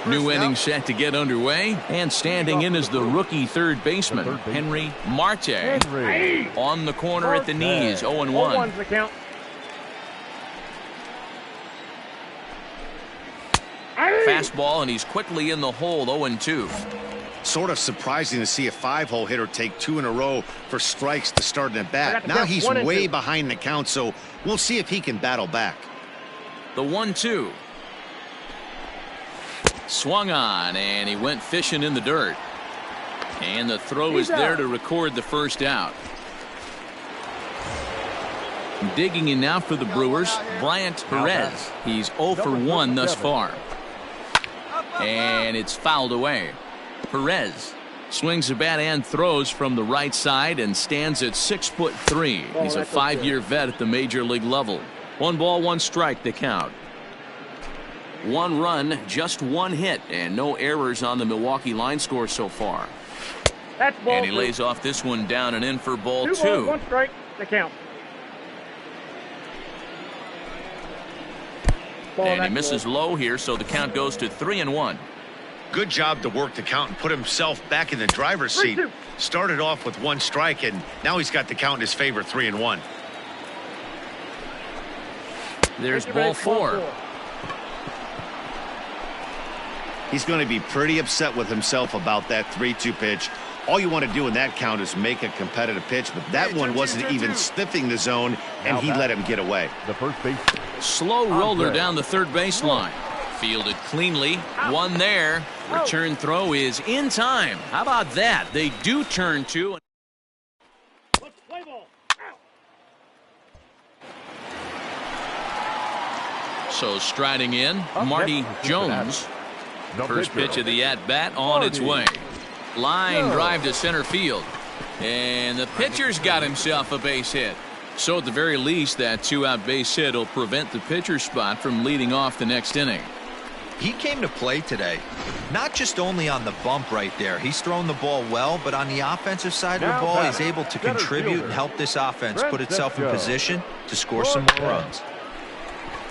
New inning set to get underway, and standing in is the rookie third baseman, Henry Marte. On the corner at the knees, 0-1. Fastball, and he's quickly in the hole, 0-2. Sort of surprising to see a 5-hole hitter take 2 in a row for strikes to start an at-bat. Now he's way behind the count, so we'll see if he can battle back. The 1-2. Swung on, and he went fishing in the dirt. And the throw is there to record the first out. Digging in now for the Brewers, Bryant Perez. He's 0 for 1 thus far. And it's fouled away. Perez swings a bat and throws from the right side and stands at 6'3". He's a 5-year vet at the major league level. 1 ball, 1 strike to count. 1 run, just 1 hit, and no errors on the Milwaukee line score so far. And he lays off this one down and in for ball 2. 2 balls, 1 strike to count. And he misses low here, so the count goes to 3-1. Good job to work the count and put himself back in the driver's seat. Started off with 1 strike, and now he's got the count in his favor, 3-1. There's ball 4. He's going to be pretty upset with himself about that 3-2 pitch. All you want to do in that count is make a competitive pitch, but that one wasn't even sniffing the zone, and he let him get away. The first base. Slow roller down the third baseline. Fielded cleanly. 1 there. Return throw is in time. How about that? They do turn 2. So striding in, Marty Jones. First pitch of the at-bat on its way. Line drive to center field. And the pitcher's got himself a base hit. So at the very least, that 2-out base hit will prevent the pitcher's spot from leading off the next inning. He came to play today, not just only on the bump right there. He's thrown the ball well, but on the offensive side of the ball, he's able to contribute and help this offense put itself in position to score some more runs.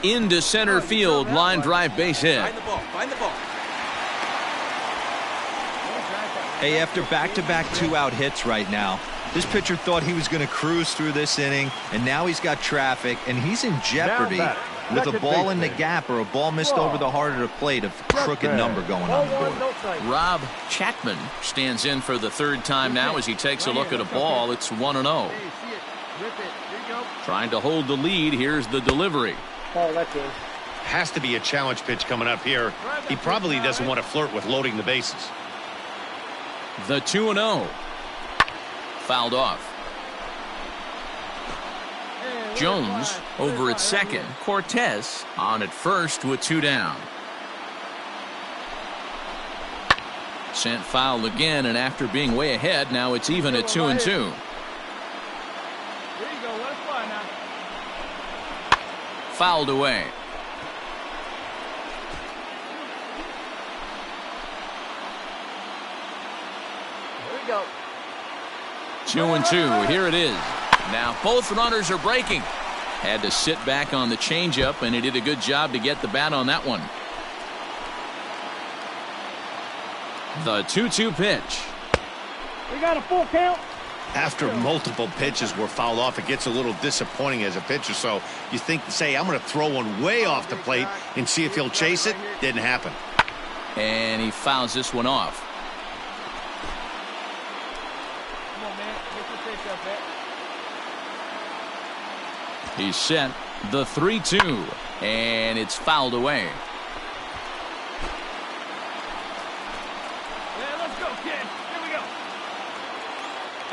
Into center field, line drive base hit. Find the ball. Find the ball. Hey, after back-to-back 2-out hits right now, this pitcher thought he was going to cruise through this inning, and now he's got traffic, and he's in jeopardy with a ball in the gap or a ball missed over the heart of the plate, a crooked number going on the board. Rob Chapman stands in for the 3rd time now as he takes a look at a ball. It's 1-0. Trying to hold the lead. Here's the delivery. Has to be a challenge pitch coming up here. He probably doesn't want to flirt with loading the bases. The 2-0. Fouled off. Jones over at second. Cortez on at first with 2 down. Sent foul again, and after being way ahead, now it's even at 2-2. There you go. Let it fly now. Fouled away. we go. 2-2. Here it is. Now both runners are breaking. Had to sit back on the changeup, and he did a good job to get the bat on that one. The 2-2 pitch. We got a full count. After multiple pitches were fouled off, it gets a little disappointing as a pitcher. So you think, say, I'm going to throw one way off the plate and see if he'll chase it. Didn't happen. And he fouls this one off. Come on, man. Get your pitch up there. He's set. The 3-2. And it's fouled away. Yeah, let's go, kid. Here we go.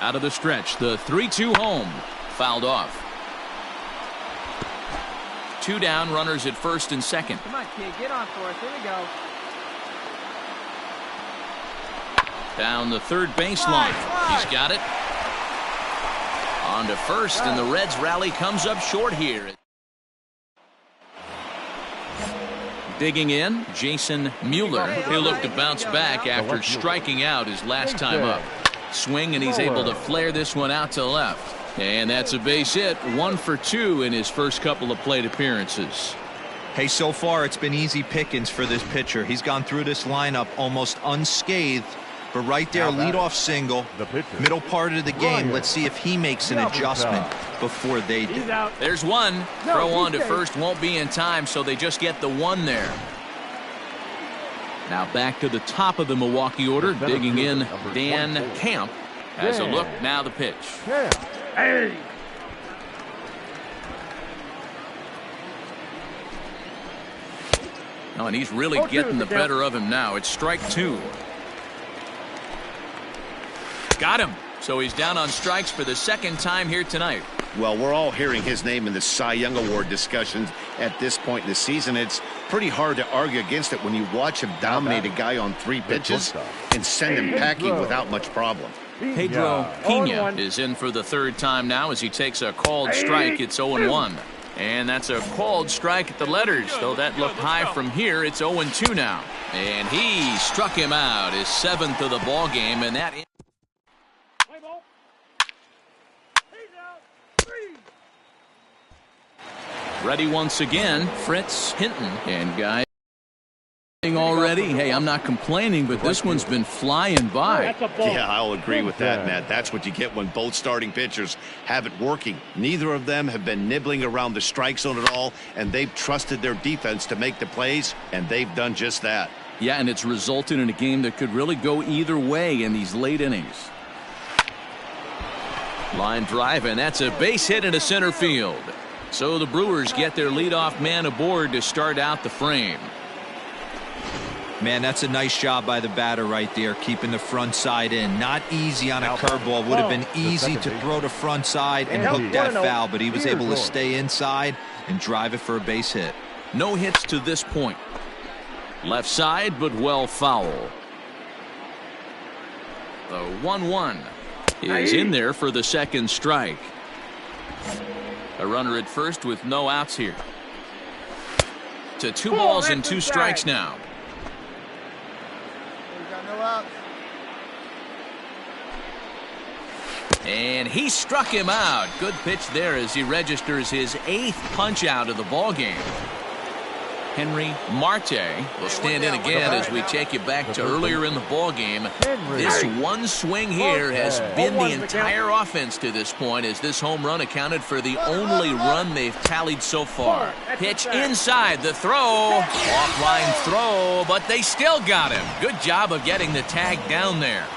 Out of the stretch, the 3-2 home. Fouled off. 2 down, runners at first and second. Come on, kid. Get on for us. Here we go. Down the third baseline. He's got it. On to first, and the Reds rally comes up short here. Digging in, Jason Mueller. He'll look to bounce back after striking out his last time up. Swing, and he's able to flare this one out to left. And that's a base hit. 1 for 2 in his first couple of plate appearances. Hey, so far it's been easy pickings for this pitcher. He's gone through this lineup almost unscathed. But right there, leadoff single, middle part of the game. Let's see if he makes an adjustment before they do. There's one. Throw on to first won't be in time, so they just get the 1 there. Now back to the top of the Milwaukee order. Digging in, Dan Camp has a look. Now the pitch. Hey. Oh, and he's really getting the better of him now. It's strike 2. Got him. So he's down on strikes for the second time here tonight. Well, we're all hearing his name in the Cy Young Award discussions at this point in the season. It's pretty hard to argue against it when you watch him dominate a guy on 3 pitches and send him packing without much problem. Pedro Pena is in for the 3rd time now as he takes a called strike. It's 0-1. And that's a called strike at the letters, though that looked high from here. It's 0-2 now. And he struck him out, his 7th of the ball game, and that. Ready once again, Fritz Hinton. And guys already, hey, I'm not complaining, but this one's been flying by. Yeah, I'll agree with that, Matt. That's what you get when both starting pitchers have it working. Neither of them have been nibbling around the strike zone at all, and they've trusted their defense to make the plays, and they've done just that. Yeah, and it's resulted in a game that could really go either way in these late innings. Line drive, and that's a base hit into center field. So the Brewers get their leadoff man aboard to start out the frame. Man, that's a nice job by the batter right there, keeping the front side in. Not easy on a curveball. Would have been easy to throw the front side and hook that foul, but he was able to stay inside and drive it for a base hit. No hits to this point. Left side, but well foul. The 1-1 is in there for the 2nd strike. A runner at first with no outs here. To 2 balls and 2 strikes now. And he struck him out. Good pitch there as he registers his 8th punch out of the ball game. Henry Marte will stand in again as we take you back to earlier in the ball game. This one swing here has been the entire offense to this point, as this home run accounted for the only run they've tallied so far. Pitch inside, the throw, offline throw, but they still got him. Good job of getting the tag down there.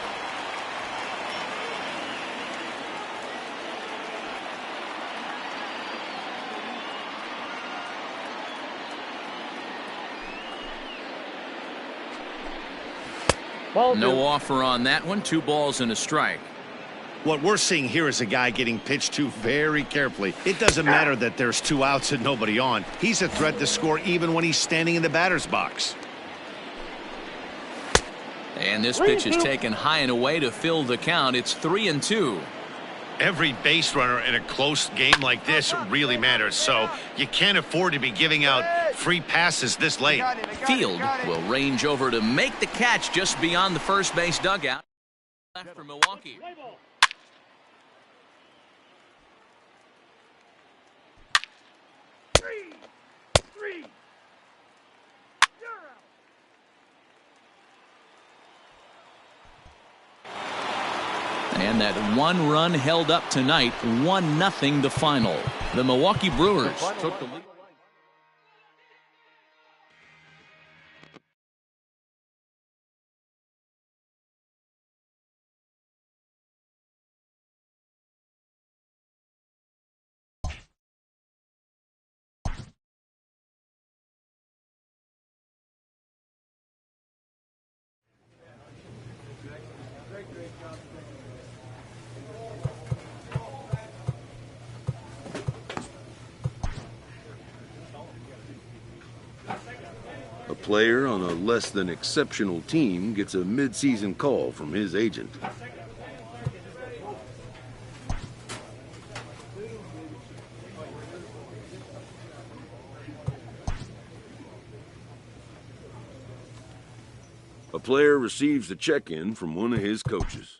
No offer on that one. 2 balls and a strike. What we're seeing here is a guy getting pitched to very carefully. It doesn't matter that there's 2 outs and nobody on. He's a threat to score even when he's standing in the batter's box. And this pitch is taken high and away to fill the count. It's 3-2. Every base runner in a close game like this really matters, so you can't afford to be giving out free passes this late. Field will range over to make the catch just beyond the first base dugout. Left for Milwaukee. Play ball. 3. You're out. And that one run held up tonight, 1-0 the final. The Milwaukee Brewers took the lead. A player on a less than exceptional team gets a mid-season call from his agent. A player receives a check-in from one of his coaches.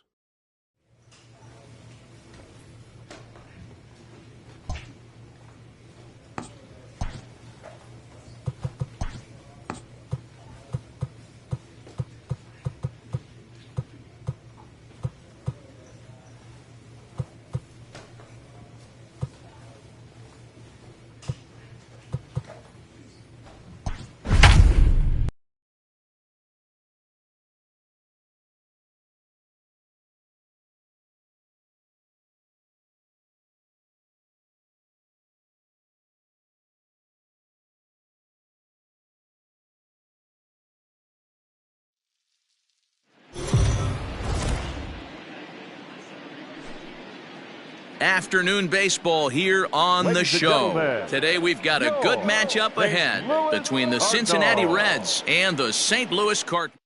Afternoon baseball here on the show. Today we've got a good matchup ahead between the Cincinnati Reds and the St. Louis Cardinals.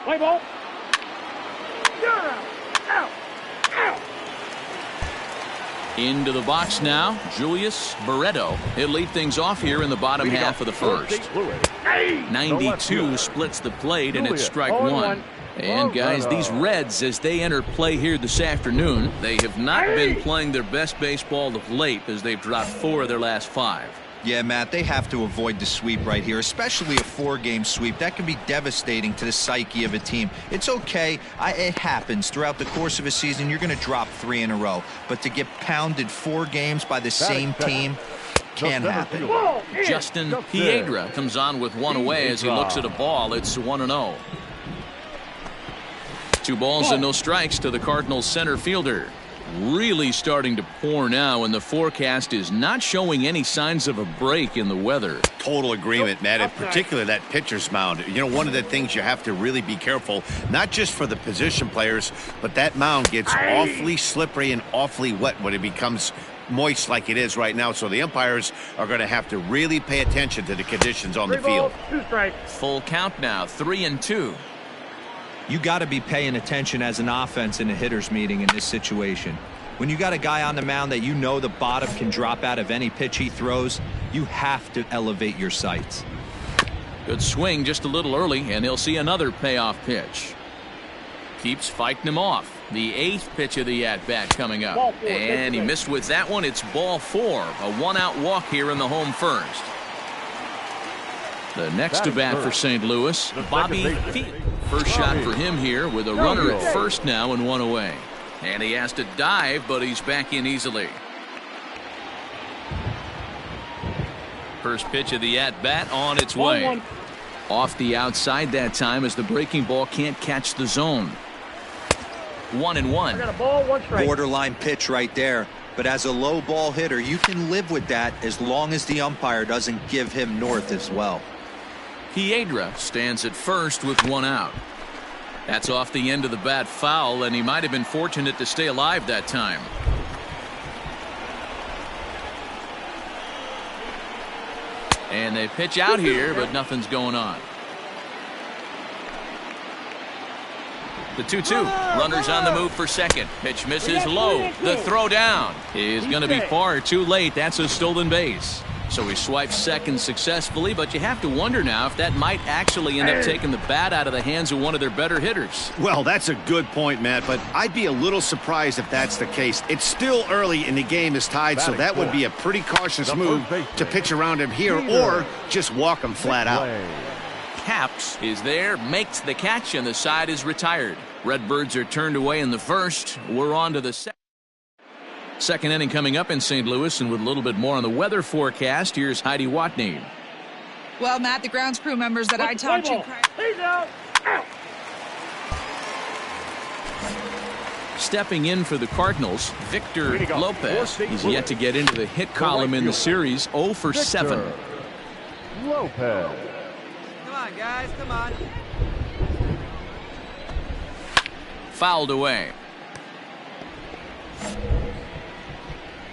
Play ball. You're out. Out. Out. Into the box now, Julius Barreto. He'll lead things off here in the bottom half of the first. 92 splits the plate, and it's strike one. And guys, these Reds, as they enter play here this afternoon, they have not been playing their best baseball of late, as they've dropped 4 of their last 5. Yeah, Matt, they have to avoid the sweep right here, especially a 4-game sweep. That can be devastating to the psyche of a team. It's okay. It happens. Throughout the course of a season, you're going to drop 3 in a row. But to get pounded 4 games by the same team can happen. Justin Piedra comes on with 1 away as he looks at a ball. It's 1-0. 2 balls and no strikes to the Cardinals center fielder. Really starting to pour now, and the forecast is not showing any signs of a break in the weather. Total agreement, Matt, in particular that pitcher's mound. You know, one of the things you have to really be careful, not just for the position players, but that mound gets awfully slippery and awfully wet when it becomes moist like it is right now. So the umpires are going to have to really pay attention to the conditions on the field. 2 strikes. Full count now, 3-2. You got to be paying attention as an offense in a hitter's meeting in this situation. When you got a guy on the mound that you know the bottom can drop out of any pitch he throws, you have to elevate your sights. Good swing just a little early, and he'll see another payoff pitch. Keeps fighting him off. The 8th pitch of the at-bat coming up. And he missed with that one. It's ball 4. A 1-out walk here in the home first. The next to bat for St. Louis, Bobby Field. First shot for him here with a runner at first now and 1 away. And he has to dive, but he's back in easily. First pitch of the at-bat on its way. Off the outside that time as the breaking ball can't catch the zone. 1-1. Got a ball, 1 strike. Borderline pitch right there. But as a low ball hitter, you can live with that as long as the umpire doesn't give him north as well. Piedra stands at first with 1 out. That's off the end of the bat foul, and he might have been fortunate to stay alive that time. And they pitch out here, but nothing's going on. The 2-2. Runners on the move for second. Pitch misses low. The throw down is going to be far too late. That's a stolen base. So he swipes second successfully, but you have to wonder now if that might actually end up taking the bat out of the hands of one of their better hitters. Well, that's a good point, Matt, but I'd be a little surprised if that's the case. It's still early and the game is tied, so that would be a pretty cautious move to pitch around him here or just walk him flat out. Caps is there, makes the catch, and the side is retired. Redbirds are turned away in the first. We're on to the second. Second inning coming up in St. Louis, and with a little bit more on the weather forecast, here's Heidi Watney. Well, Matt, the grounds crew members that I talked to. He's out. Stepping in for the Cardinals, Victor Lopez. He's yet to get into the hit column in the series, 0 for 7. Lopez. Come on, guys, come on. Fouled away.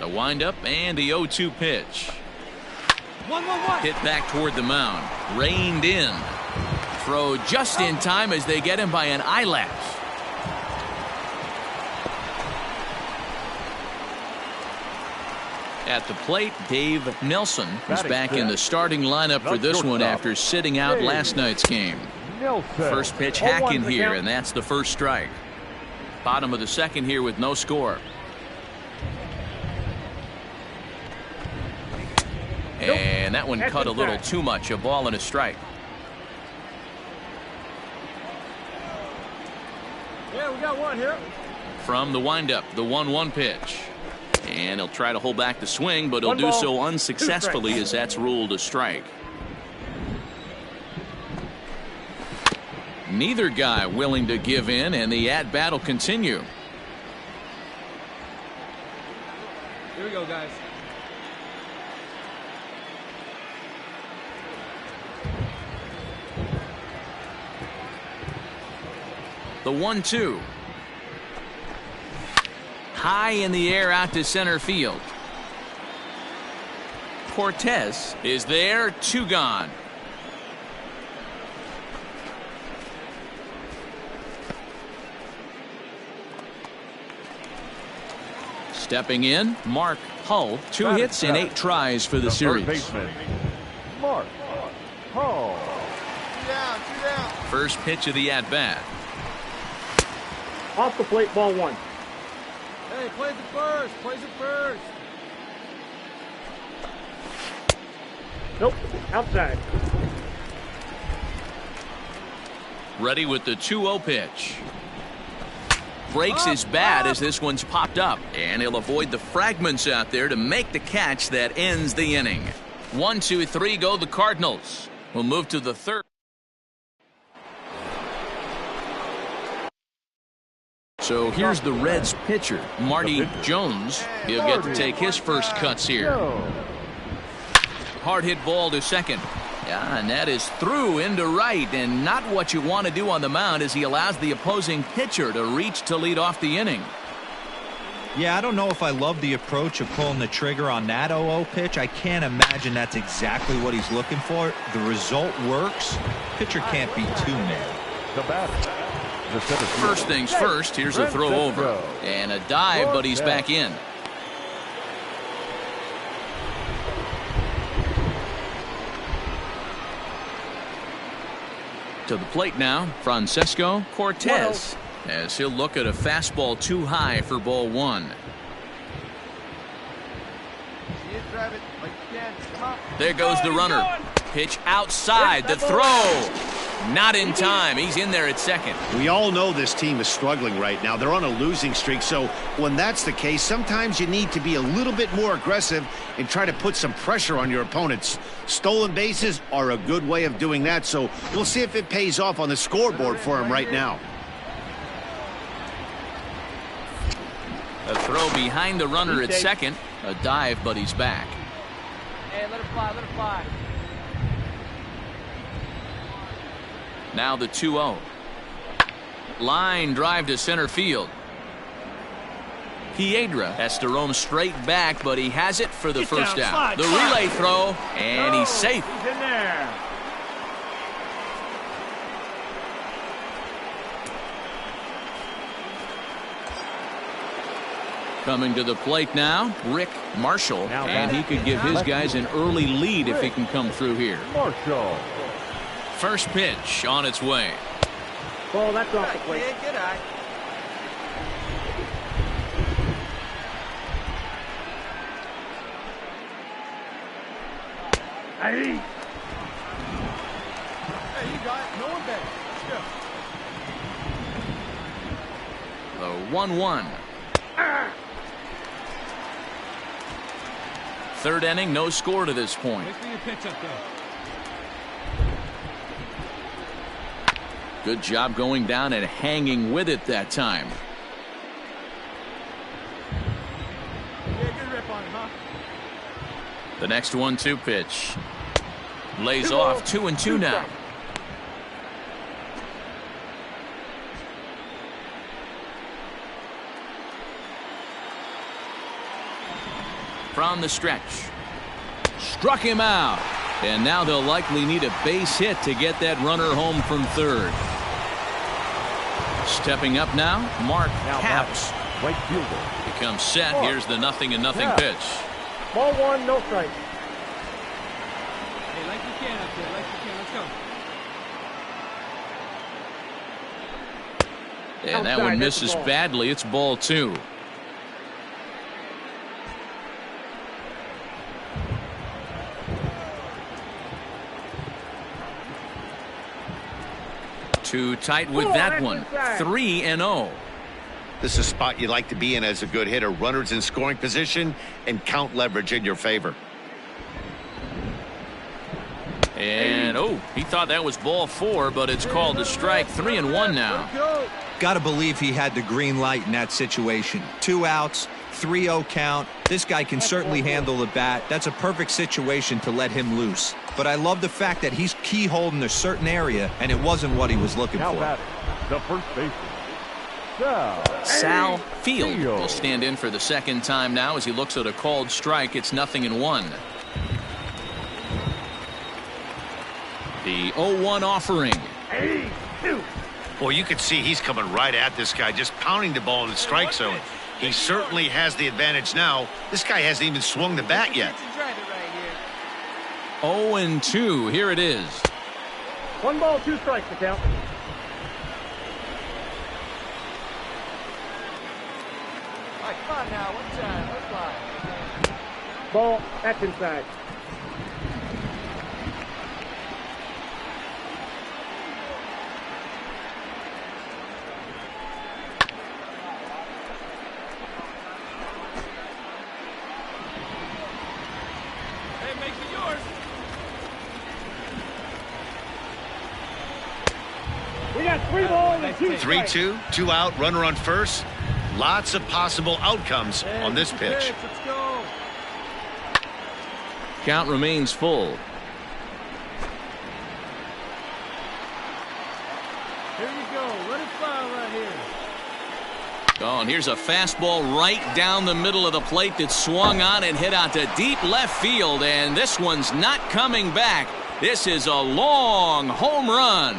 The windup and the 0-2 pitch. 1-1-1. Hit back toward the mound. Reined in. Throw just in time as they get him by an eyelash. At the plate, Dave Nelson is back in the starting lineup for this one after sitting out last night's game. First pitch hacking here, and that's the first strike. Bottom of the second here with no score. And that one cut a little too much. A ball and a strike. Yeah, we got one here. From the windup, the 1-1 pitch. And he'll try to hold back the swing, but he'll do so unsuccessfully as that's ruled a strike. Neither guy willing to give in, and the at-bat will continue. Here we go, guys. The 1-2. High in the air out to center field. Cortez is there, 2 gone. Stepping in, Mark Hull, 2 hits in 8 tries for the series. Mark Hull. 2 down, 2 down. First pitch of the at-bat. Off the plate, ball 1. Hey, plays it first. Plays it first. Nope, outside. Ready with the 2-0 pitch. Breaks his bat as this one's popped up, and he'll avoid the fragments out there to make the catch that ends the inning. 1, 2, 3 go the Cardinals. We'll move to the third. So here's the Reds pitcher, Marty Jones. He'll get to take his first cuts here. Hard hit ball to second. Yeah, and that is through into right, and not what you want to do on the mound as he allows the opposing pitcher to reach to lead off the inning. Yeah, I don't know if I love the approach of pulling the trigger on that 0-0 pitch. I can't imagine that's exactly what he's looking for. The result works. Pitcher can't be too mad. The batter. First things first, here's a throw over. And a dive, but he's back in. To the plate now, Francesco Cortez, as he'll look at a fastball too high for ball 1. There goes the runner. Pitch outside, the throw. Not in time. He's in there at second. We all know this team is struggling right now. They're on a losing streak, so when that's the case, sometimes you need to be a little bit more aggressive and try to put some pressure on your opponents. Stolen bases are a good way of doing that, so we'll see if it pays off on the scoreboard for him right now. A throw behind the runner at second. A dive, but he's back. Hey, let it fly, let it fly. Now the 2-0. Line drive to center field. Piedra has to roam straight back, but he has it for the first out. The relay throw, and he's safe. He's in there. Coming to the plate now, Rick Marshall, and he could give his guys an early lead if he can come through here. Marshall. First pitch on its way. Ball, that's off the plate. Good eye. Hey, you got it. No one better. Let's go. The 1-1. Third inning, no score to this point. Wait for your pitch up there. Good job going down and hanging with it that time. Yeah, good rip on him, huh? The next 1-2 pitch. Lays off 2-2 now. From the stretch. Struck him out. And now they'll likely need a base hit to get that runner home from third. Stepping up now, Mark Capps. Right fielder. Becomes set. Here's the 0-0 pitch. ball one, no strike. Hey, like you can up there. Like you can. Let's go. And that one misses badly. It's ball 2. Too tight with that one. 3-0. This is a spot you like to be in as a good hitter. Runners in scoring position and count leverage in your favor. And he thought that was ball 4, but it's called a strike. 3-1 now. Gotta believe he had the green light in that situation. 2 outs, 3-0 count. This guy can certainly handle the bat. That's a perfect situation to let him loose. But I love the fact that he's keyholed in a certain area, and it wasn't what he was looking Now for. batting, the first baseman, Sal Field will stand in for the second time now as he looks at a called strike. It's 0-1. The 0-1 offering. Well, you can see he's coming right at this guy, just pounding the ball in the strike zone. He certainly has the advantage now. This guy hasn't even swung the bat yet. 0-2. Here it is. 1 ball, 2 strikes to count. All right, come on now. One time. Let's fly. Ball, that's inside. Hey, make it yours. We got 3 balls and 2 strikes. 3-2, 2 out, runner on first. Lots of possible outcomes on this pitch. Let's go. Count remains full. Here you go. Let it fly right here. Oh, and here's a fastball right down the middle of the plate that swung on and hit out to deep left field. And this one's not coming back. This is a long home run.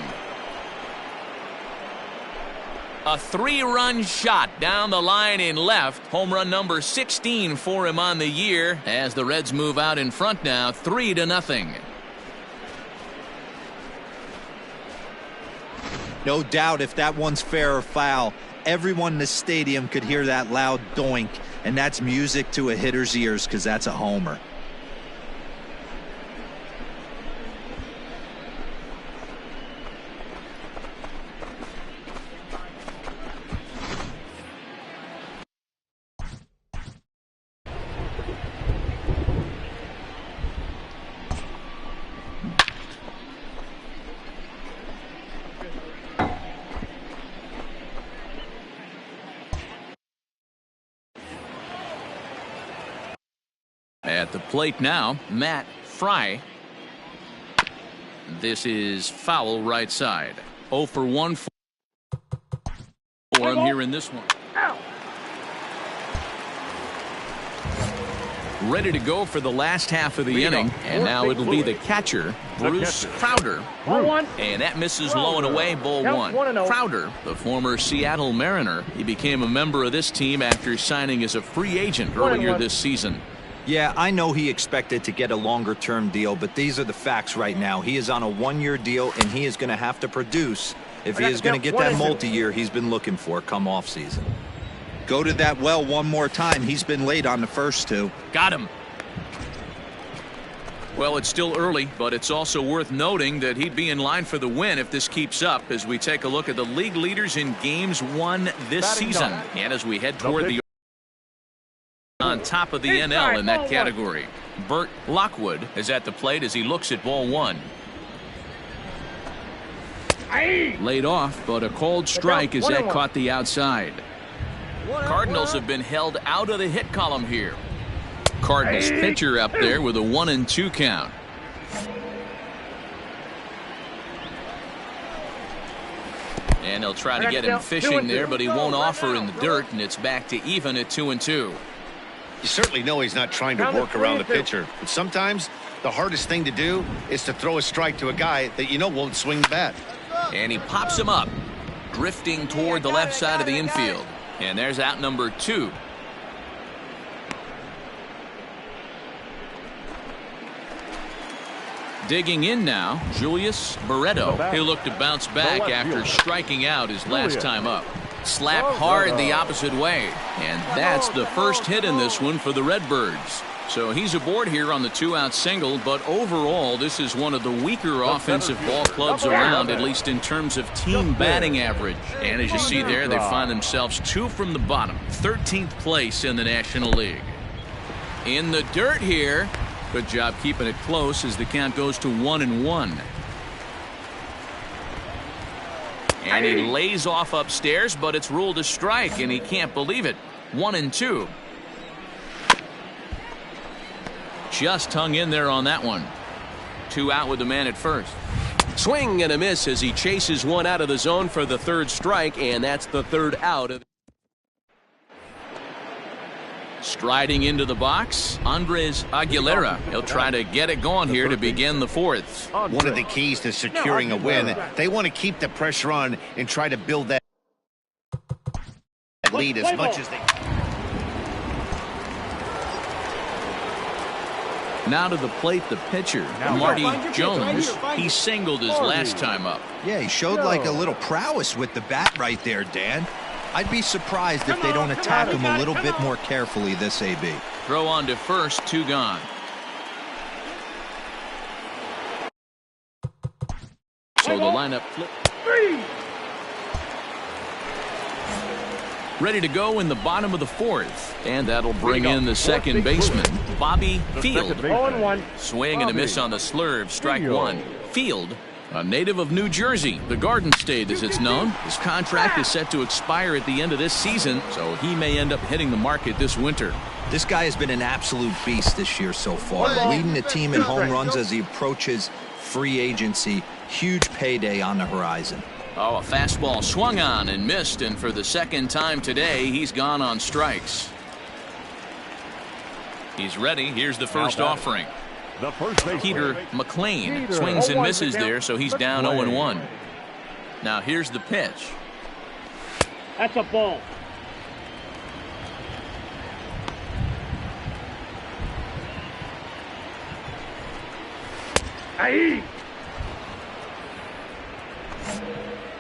A 3-run shot down the line in left. Home run number 16 for him on the year as the Reds move out in front now, 3-0. No doubt if that one's fair or foul, everyone in the stadium could hear that loud doink, and that's music to a hitter's ears because that's a homer. At the plate now, Matt Fry. This is foul right side. 0 for 1 for him here in this one. Ready to go for the last half of the inning, and now it'll be the catcher, Bruce Crowder. And that misses low and away, ball one. Crowder, the former Seattle Mariner, he became a member of this team after signing as a free agent earlier this season. Yeah, I know he expected to get a longer-term deal, but these are the facts right now. He is on a one-year deal, and he is going to have to produce if he is going to get that multi-year he's been looking for come off-season. Go to that well one more time. He's been late on the first two. Got him. Well, it's still early, but it's also worth noting that he'd be in line for the win if this keeps up as we take a look at the league leaders in games won this season. And as we head toward the on top of the NL in that category. Bert Lockwood is at the plate as he looks at ball one. Laid off, but a called strike as that caught the outside. Cardinals have been held out of the hit column here. Cardinals pitcher up there with a 1-2 count. And they'll try to get him fishing there, but he won't offer in the dirt, and it's back to even at 2-2. You certainly know he's not trying to work around the pitcher, but sometimes the hardest thing to do is to throw a strike to a guy that you know won't swing the bat. And he pops him up, drifting toward the left side of the infield. And there's out number 2. Digging in now, Julius Barreto. He'll look to bounce back after striking out his last time up. Slapped hard the opposite way. And that's the first hit in this one for the Redbirds. So he's aboard here on the 2-out single, but overall this is one of the weaker offensive ball clubs around, at least in terms of team batting average. And as you see there, they find themselves 2 from the bottom, 13th place in the National League. In the dirt here. Good job keeping it close as the count goes to 1-1. And he lays off upstairs, but it's ruled a strike, and he can't believe it. 1-2. Just hung in there on that one. 2 out with the man at first. Swing and a miss as he chases one out of the zone for the 3rd strike, and that's the 3rd out. Striding into the box, Andres Aguilera. He'll try to get it going here to begin the 4th. One of the keys to securing a win, they want to keep the pressure on and try to build that lead as much as they can. Now to the plate, the pitcher, Marty Jones. He singled his last time up. Yeah, he showed like a little prowess with the bat right there, Dan. I'd be surprised if they don't attack him a little bit more carefully this AB. Throw on to first, 2 gone. So the lineup flip. Ready to go in the bottom of the 4th. And that'll bring in the second baseman, Bobby Field. Swing and a miss on the slurve, strike 1. Field, a native of New Jersey, the Garden State as it's known. His contract is set to expire at the end of this season, so he may end up hitting the market this winter. This guy has been an absolute beast this year so far, leading the team in home runs as he approaches free agency. Huge payday on the horizon. Oh, a fastball swung on and missed, and for the 2nd time today, he's gone on strikes. He's ready. Here's the first offering. Peter McLean swings and misses there, so he's down 0-1. Now here's the pitch. That's a ball.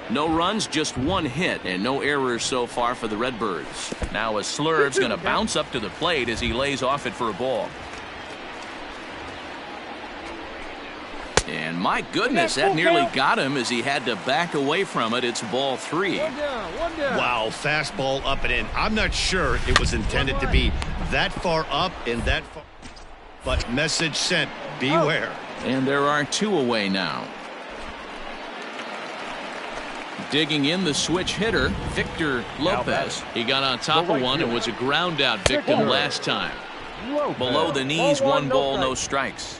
No runs, just 1 hit, and no errors so far for the Redbirds. Now a slurve's going to bounce up to the plate as he lays off it for a ball. And my goodness, that nearly got him as he had to back away from it. It's ball 3. Wow, fastball up and in. I'm not sure it was intended to be that far up and that far, but message sent, beware. And there are 2 away now. Digging in the switch hitter, Victor Lopez. He got on top of one and was a ground out victim last time. Below the knees, 1 ball, no strikes.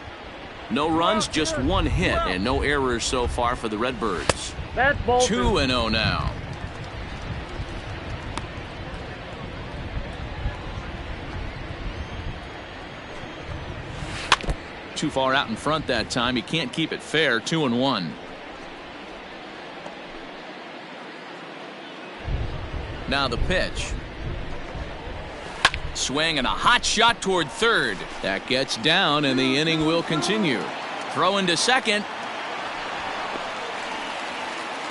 No runs, just 1 hit, and no errors so far for the Redbirds. 2-0 now. too far out in front that time. He can't keep it fair. 2-1. Now the pitch. Swing and a hot shot toward third. That gets down, and the inning will continue. Throw into second.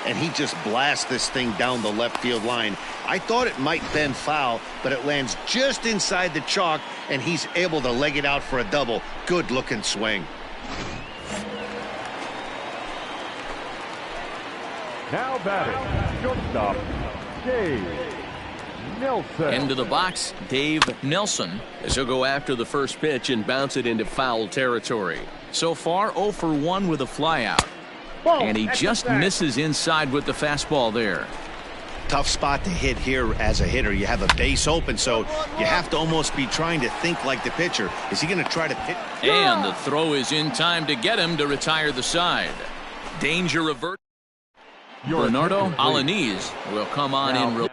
And he just blasts this thing down the left field line. I thought it might bend foul, but it lands just inside the chalk, and he's able to leg it out for a double. Good looking swing. Now batting, shortstop, Dave Nelson. Into the box, Dave Nelson, as he'll go after the first pitch and bounce it into foul territory. So far, 0 for 1 with a flyout. And he just misses inside with the fastball there. Tough spot to hit here as a hitter. You have a base open, so you have to almost be trying to think like the pitcher. Is he going to try to pitch? And the throw is in time to get him to retire the side. Danger revert. Bernardo Alaniz will come on in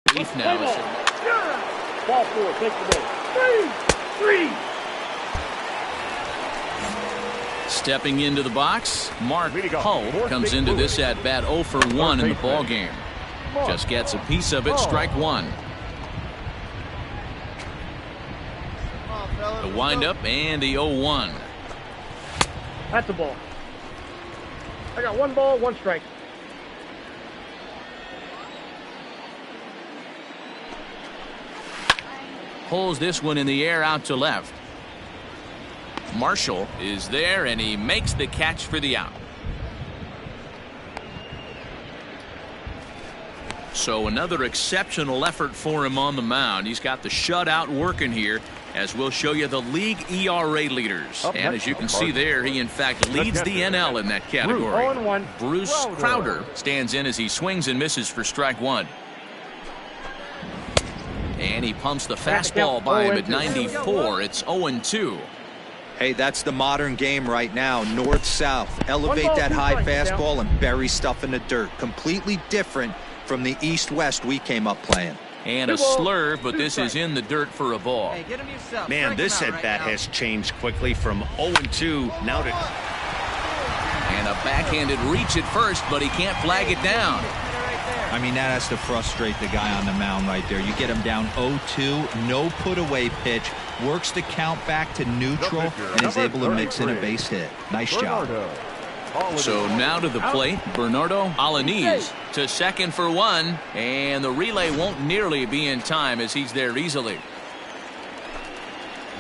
relief now. Ball 4, take the ball. 3. Stepping into the box, Mark Hull comes into this at bat 0 for 1 in the ball game. Just gets a piece of it. Strike one. The windup and the 0-1. That's the ball. I got 1 ball, 1 strike. Pulls this one in the air out to left. Marshall is there, and he makes the catch for the out. So another exceptional effort for him on the mound. He's got the shutout working here, as we'll show you the league ERA leaders. And as you can see there, he in fact leads the NL in that category. Bruce Crowder stands in as he swings and misses for strike one. And he pumps the fastball by him at 94. It's 0-2. Hey, that's the modern game right now. North-south. Elevate that high fastball and bury stuff in the dirt. Completely different from the east-west we came up playing. And a slurve, but this is in the dirt for a ball. Hey, get him yourself. Man, this at-bat has changed quickly from 0-2 now to... And a backhanded reach at first, but he can't flag it down. I mean, that has to frustrate the guy on the mound right there. You get him down 0-2, no put-away pitch, works the count back to neutral, and is able to mix in a base hit. Nice job. So now to the plate, Bernardo Alaniz to second for one, and the relay won't nearly be in time as he's there easily.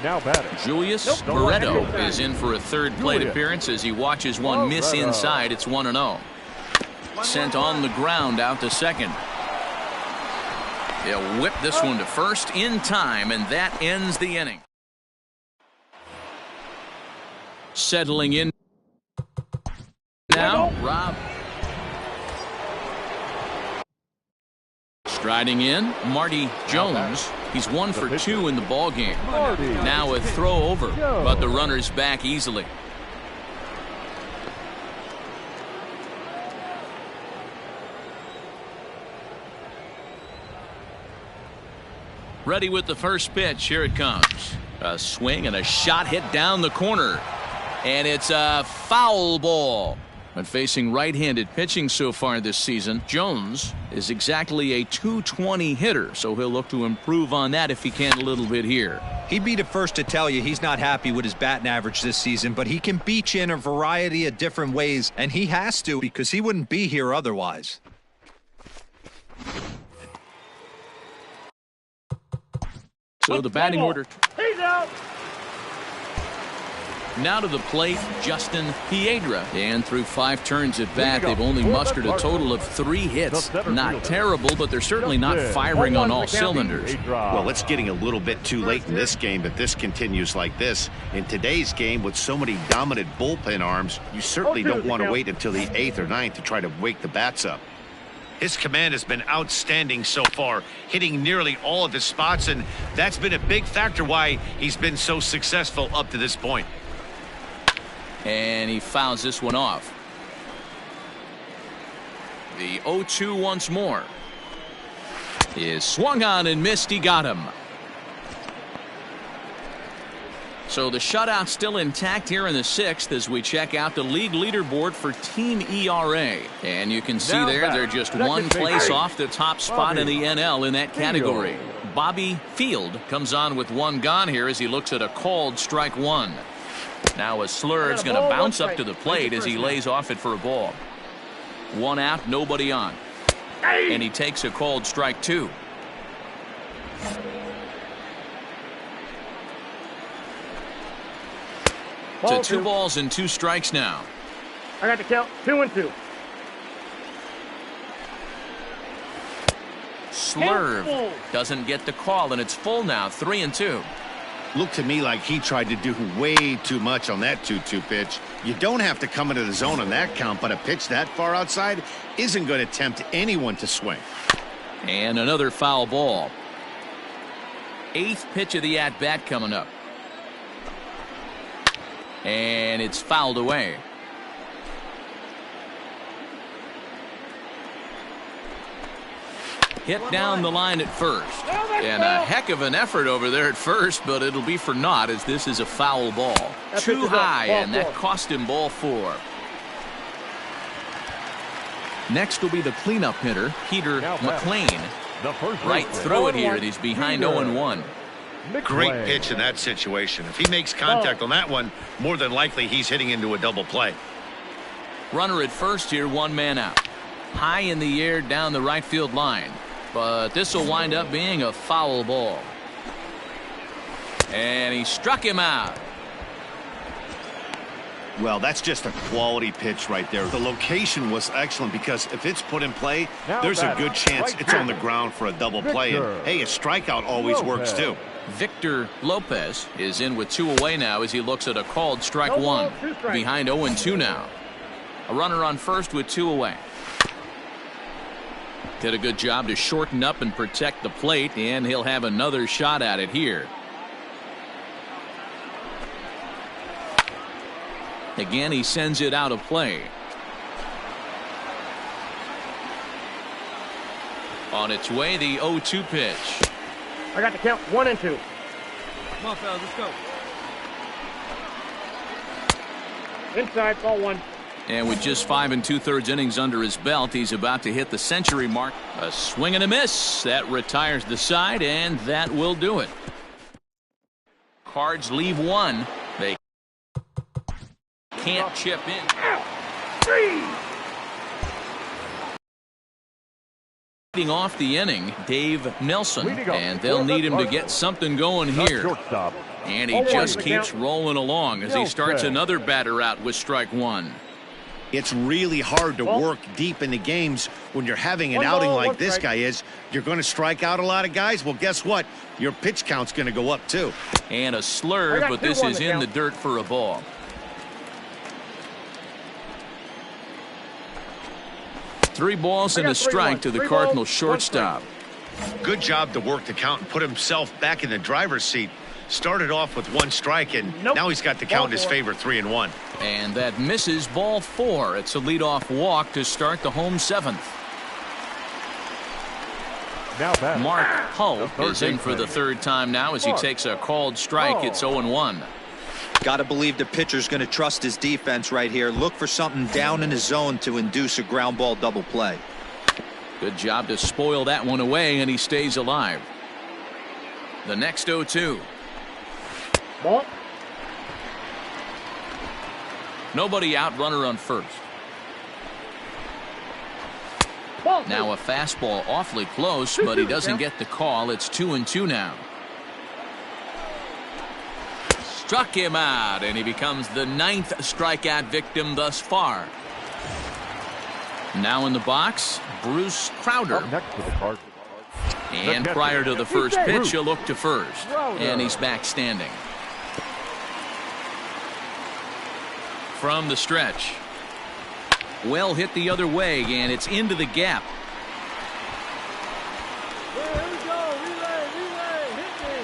Now batting, Julius Barreto is in for a third plate appearance as he watches one miss inside. It's 1-0. Sent on the ground out to second. He'll whip this one to first in time, and that ends the inning. Settling in now, Rob. Striding in, Marty Jones. He's 1 for 2 in the ball game. Now a throw over, but the runner's back easily. Ready with the first pitch. Here it comes. A swing and a shot hit down the corner. And it's a foul ball. But facing right-handed pitching so far this season, Jones is exactly a .220 hitter, so he'll look to improve on that if he can a little bit here. He'd be the first to tell you he's not happy with his batting average this season, but he can beat you in a variety of different ways, and he has to because he wouldn't be here otherwise. So the batting order. He's out. Now to the plate, Justin Piedra. And through 5 turns at bat, they've only mustered a total of 3 hits. Not terrible, but they're certainly not firing on all cylinders. Well, it's getting a little bit too late in this game, but this continues like this. In today's game, with so many dominant bullpen arms, you certainly don't want to wait until the 8th or 9th to try to wake the bats up. His command has been outstanding so far, hitting nearly all of his spots, and that's been a big factor why he's been so successful up to this point. And he fouls this one off. The 0-2 once more. Is swung on and missed. He got him. So the shutout's still intact here in the 6th as we check out the league leaderboard for team ERA. And you can see there they're just one place off the top spot in the NL in that category. Bobby Field comes on with one gone here as he looks at a called strike one. Now a slurve's going to bounce up to the plate as he lays off it for a ball. One out, nobody on. And he takes a called strike two. To 2 balls and 2 strikes now. I got the count 2-2. Slurve doesn't get the call, and it's full now, 3-2. Looked to me like he tried to do way too much on that 2-2 pitch. You don't have to come into the zone on that count, but a pitch that far outside isn't going to tempt anyone to swing. And another foul ball. 8th pitch of the at-bat coming up. And it's fouled away. Hit down the line at first. And a heck of an effort over there at first, but it'll be for naught as this is a foul ball. Too high, and that cost him ball 4. Next will be the cleanup hitter, Peter McLean. Right through it here, and he's behind 0-1. Great pitch in that situation. If he makes contact on that one, more than likely he's hitting into a double play. Runner at first here, 1 man out. High in the air down the right field line. But this will wind up being a foul ball. And he struck him out. Well, that's just a quality pitch right there. The location was excellent because if it's put in play, there's a good chance it's on the ground for a double play. And, hey, a strikeout always works too. Victor Lopez is in with 2 away now as he looks at a called strike one. Behind 0-2 now. A runner on first with 2 away. Did a good job to shorten up and protect the plate, and he'll have another shot at it here. Again, he sends it out of play. On its way, the 0-2 pitch. I got the count 1-2. Come on, fellas, let's go. Inside, ball 1. And with just 5 2/3 innings under his belt, he's about to hit the century mark. A swing and a miss. That retires the side, and that will do it. Cards leave 1. They can't chip in. Leading off the inning, Dave Nelson, and they'll need him to get something going here. And he just keeps rolling along as he starts another batter out with strike 1. It's really hard to work deep into games when you're having an outing like this guy is. You're going to strike out a lot of guys. Well, guess what? Your pitch count's going to go up too. And a slurve, but this is in the dirt for a ball. Three balls and a strike to the Cardinals shortstop. Good job to work the count and put himself back in the driver's seat. Started off with 1 strike, and now he's got the count in his favor, 3-1. And that misses ball 4. It's a leadoff walk to start the home 7th. Mark Hull is in for the 3rd time now as he takes a called strike. It's 0-1. Got to believe the pitcher's going to trust his defense right here. Look for something down in his zone to induce a ground ball double play. Good job to spoil that one away, and he stays alive. The next 0-2. Ball. Nobody out, runner on first. Now a fastball awfully close, but he doesn't get the call. It's 2-2 now. Struck him out, and he becomes the 9th strikeout victim thus far. Now in the box, Bruce Crowder. And prior to the first pitch, he'll look to first. And he's back standing. From the stretch. Well hit the other way, and it's into the gap.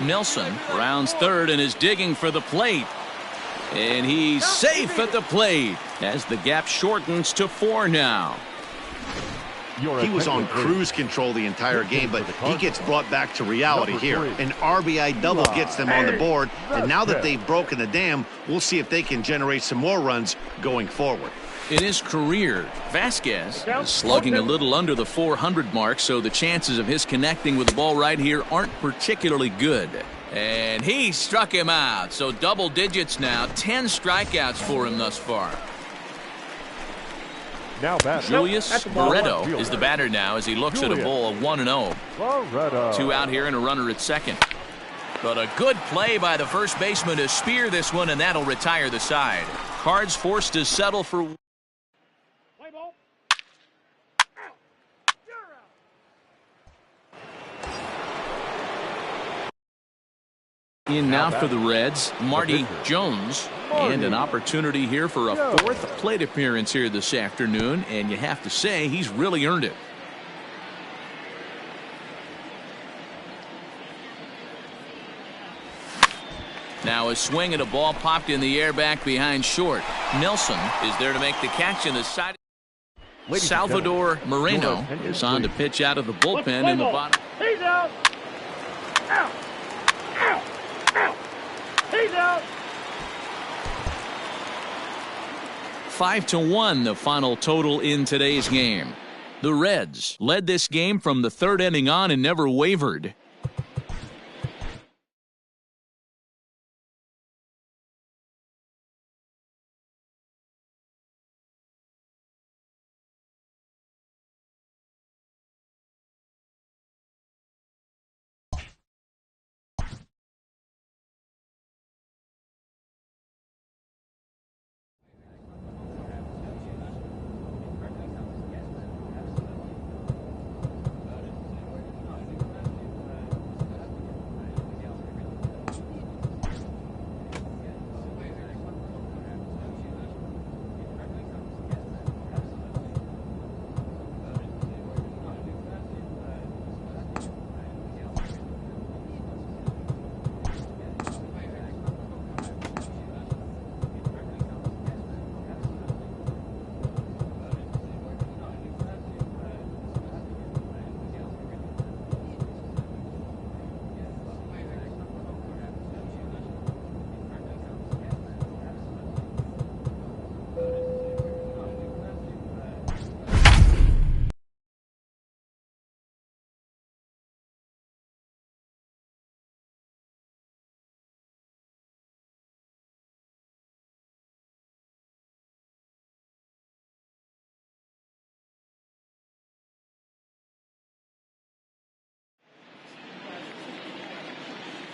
Nelson rounds third and is digging for the plate. And he's safe at the plate as the gap shortens to 4 now. He was on cruise control the entire game, but he gets brought back to reality here. An RBI double gets them on the board, and now that they've broken the dam, we'll see if they can generate some more runs going forward. In his career, Vasquez is slugging a little under the 400 mark, so the chances of his connecting with the ball right here aren't particularly good. And he struck him out, so double digits now, 10 strikeouts for him thus far. Now Julius Barreto is the batter now as he looks at a ball of 1-0. 2 out here and a runner at second. But a good play by the first baseman to spear this one, and that'll retire the side. Cards forced to settle for. In now for the Reds, Marty Jones. And an opportunity here for a 4th plate appearance here this afternoon, and you have to say he's really earned it. Now a swing and a ball popped in the air back behind short. Nelson is there to make the catch in the side. Salvador Moreno is on to pitch out of the bullpen in the bottom. He's out. Out. Out. Out. He's out. 5-1 the final total in today's game. The Reds led this game from the 3rd inning on and never wavered.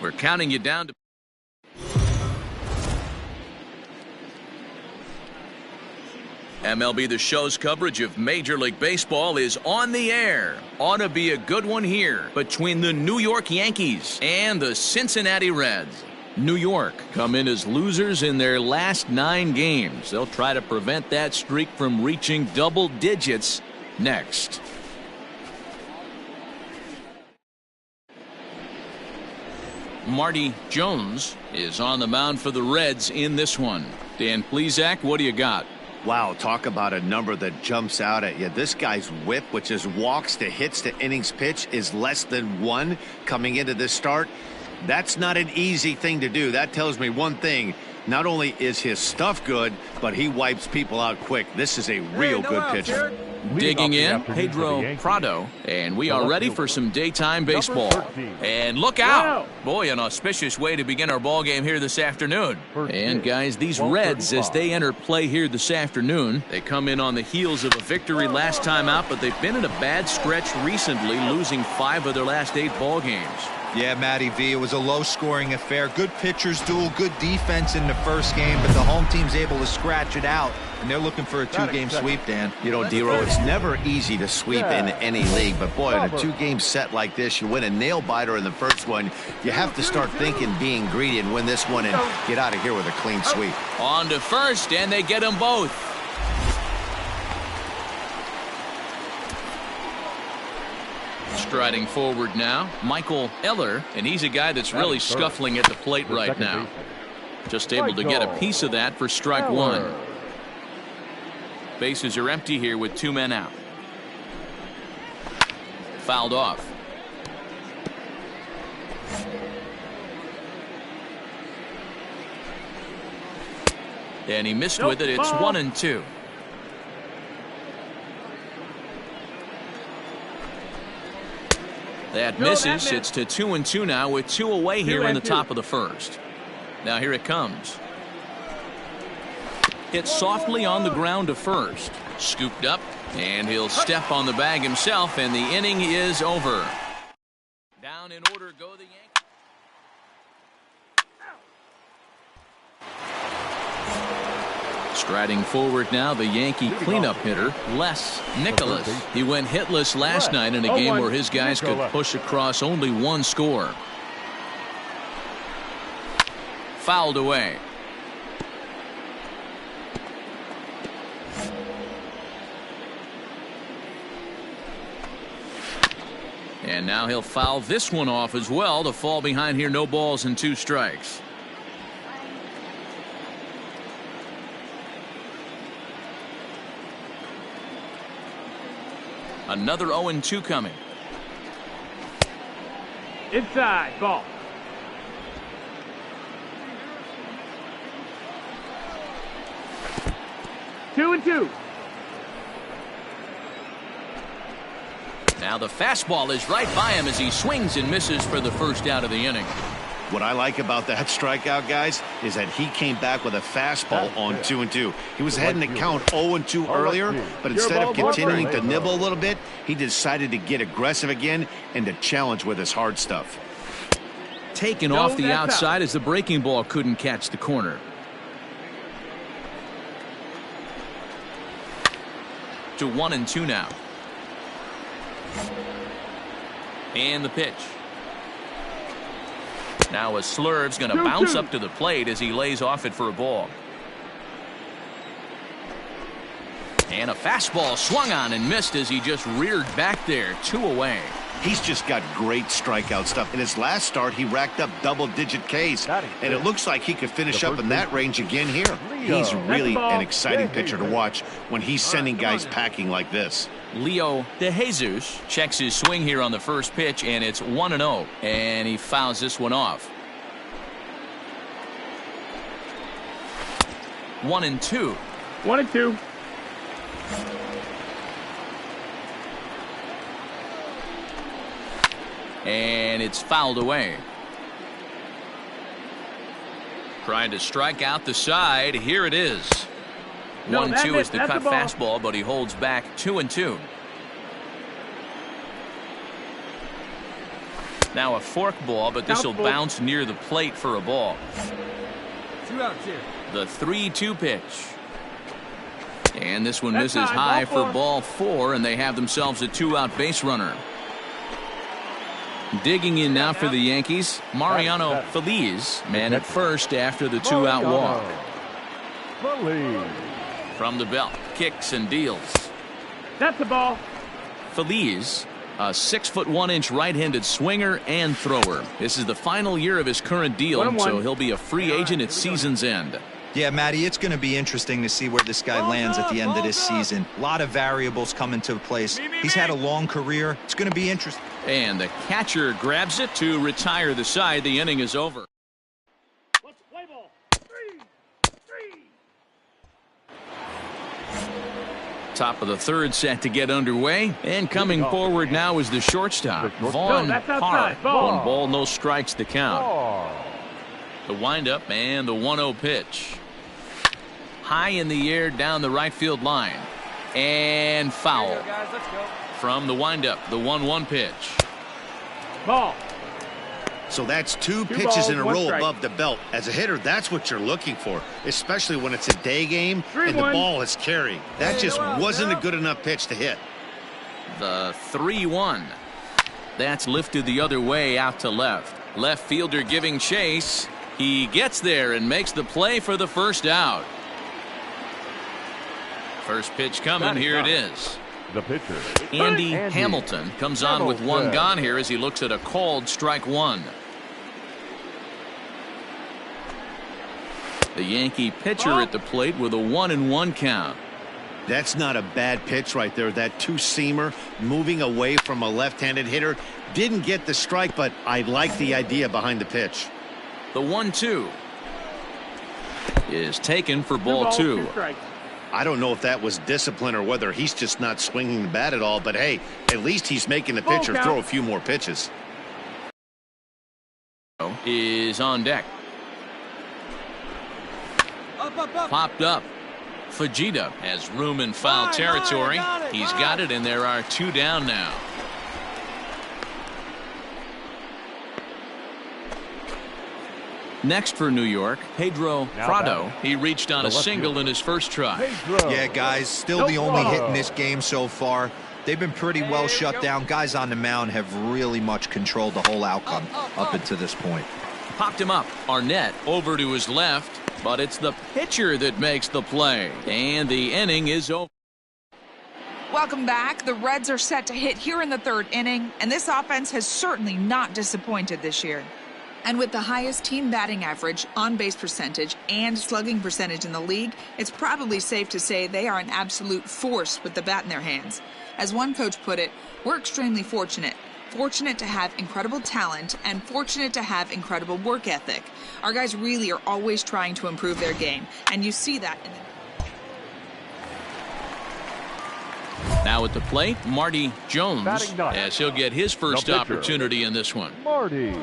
We're counting you down to MLB The Show's coverage of Major League Baseball is on the air. Ought to be a good one here between the New York Yankees and the Cincinnati Reds. New York come in as losers in their last 9 games. They'll try to prevent that streak from reaching double digits next. Marty Jones is on the mound for the Reds in this one. Dan Plesac, what do you got? Wow, talk about a number that jumps out at you. This guy's whip, which is walks to hits to innings pitch, is less than 1 coming into this start. That's not an easy thing to do. That tells me one thing. Not only is his stuff good, but he wipes people out quick. This is a real good pitcher. Digging in, Pedro Prado, and we are ready for some daytime baseball. And look out! Boy, an auspicious way to begin our ball game here this afternoon. And guys, these Reds, as they enter play here this afternoon, they come in on the heels of a victory last time out, but they've been in a bad stretch recently, losing 5 of their last 8 ball games. Yeah, Matty V, it was a low-scoring affair. Good pitchers duel, good defense in the first game, but the home team's able to scratch it out, and they're looking for a 2-game sweep, Dan. You know, D-Row, it's never easy to sweep in any league, but boy, in a 2-game set like this, you win a nail-biter in the first one, you have to start thinking being greedy and win this one and get out of here with a clean sweep. On to first, and they get them both. Striding forward now, Michael Eller, and he's a guy that's really scuffling at the plate right now. Just able to get a piece of that for strike 1. Bases are empty here with 2 men out. Fouled off. And he missed with it. It's 1-2. That misses. It's to 2-2 now with 2 away here in the top of the first. Now here it comes. Hit softly on the ground to first. Scooped up, and he'll step on the bag himself, and the inning is over. Down in order go the Yankees. Striding forward now, the Yankee cleanup hitter, Les Nicholas. He went hitless last night in a game where his guys could push across only 1 score. Fouled away. And now he'll foul this one off as well to fall behind here. No balls and 2 strikes. Another 0-2 coming. Inside, ball. Two and two. Now the fastball is right by him as he swings and misses for the first out of the inning. What I like about that strikeout, guys, is that he came back with a fastball on 2-2. He was ahead in the count 0-2 earlier, but instead of continuing to nibble a little bit, he decided to get aggressive again and to challenge with his hard stuff. Taken off the outside as the breaking ball couldn't catch the corner. To 1-2 now. And the pitch. Now a slurve's going to bounce up to the plate as he lays off it for a ball. And a fastball swung on and missed as he just reared back there. 2 away. He's just got great strikeout stuff. In his last start, he racked up double-digit Ks, and it looks like he could finish up in that range again here. He's really an exciting pitcher to watch when he's sending guys packing like this. Leo De Jesus checks his swing here on the first pitch, and it's 1-0, and he fouls this one off. 1-2. 1-2. And it's fouled away. Trying to strike out the side. Here it is. 1-2 is the cut fastball, but he holds back. 2-2. Now a fork ball, but this will bounce near the plate for a ball. 2 outs here. The 3-2 pitch. And this one misses high for ball 4, and they have themselves a 2-out base runner. Digging in now for the Yankees, Mariano Feliz, man at first after the 2-out walk. From the belt, kicks and deals. That's the ball. Feliz, a 6'1" right-handed swinger and thrower. This is the final year of his current deal, so he'll be a free agent at season's end. Yeah, Matty, it's going to be interesting to see where this guy lands at the end of this season. A lot of variables come into place. He's had a long career. It's going to be interesting. And the catcher grabs it to retire the side. The inning is over. Let's play ball. 3. Top of the third set to get underway. And coming forward now is the shortstop, Vaughn Park. 1 ball, no strikes to count. The windup and the 1-0 pitch. High in the air down the right field line. And foul. From the windup, the 1-1 pitch. Ball. So that's 2 pitches in a row above the belt. As a hitter, that's what you're looking for, especially when it's a day game and the ball is carrying. That just wasn't a good enough pitch to hit. The 3-1. That's lifted the other way out to left. Left fielder giving chase. He gets there and makes the play for the first out. First pitch coming. Here it is. The pitcher, Andy Hamilton comes on with 1 gone here as he looks at a called strike 1. The Yankee pitcher at the plate with a 1-1 count. That's not a bad pitch right there. That two-seamer moving away from a left-handed hitter. Didn't get the strike, but I like the idea behind the pitch. The 1-2 is taken for ball 2. I don't know if that was discipline or whether he's just not swinging the bat at all, but hey, at least he's making the pitcher throw a few more pitches. Is on deck. Popped up. Fujita has room in foul territory. He's got it, and there are 2 down now. Next for New York, Pedro Prado. He reached on a single in his first try. Yeah, guys, still the only hit in this game so far. They've been pretty well shut down. Guys on the mound have really much controlled the whole outcome up until this point. Popped him up. Arnett over to his left, but it's the pitcher that makes the play. And the inning is over. Welcome back. The Reds are set to hit here in the 3rd inning, and this offense has certainly not disappointed this year. And with the highest team batting average, on-base percentage, and slugging percentage in the league, it's probably safe to say they are an absolute force with the bat in their hands. As one coach put it, we're extremely fortunate. Fortunate to have incredible talent and fortunate to have incredible work ethic. Our guys really are always trying to improve their game, and you see that in the... Now at the plate, Marty Jones, as he'll get his first opportunity in this one. Marty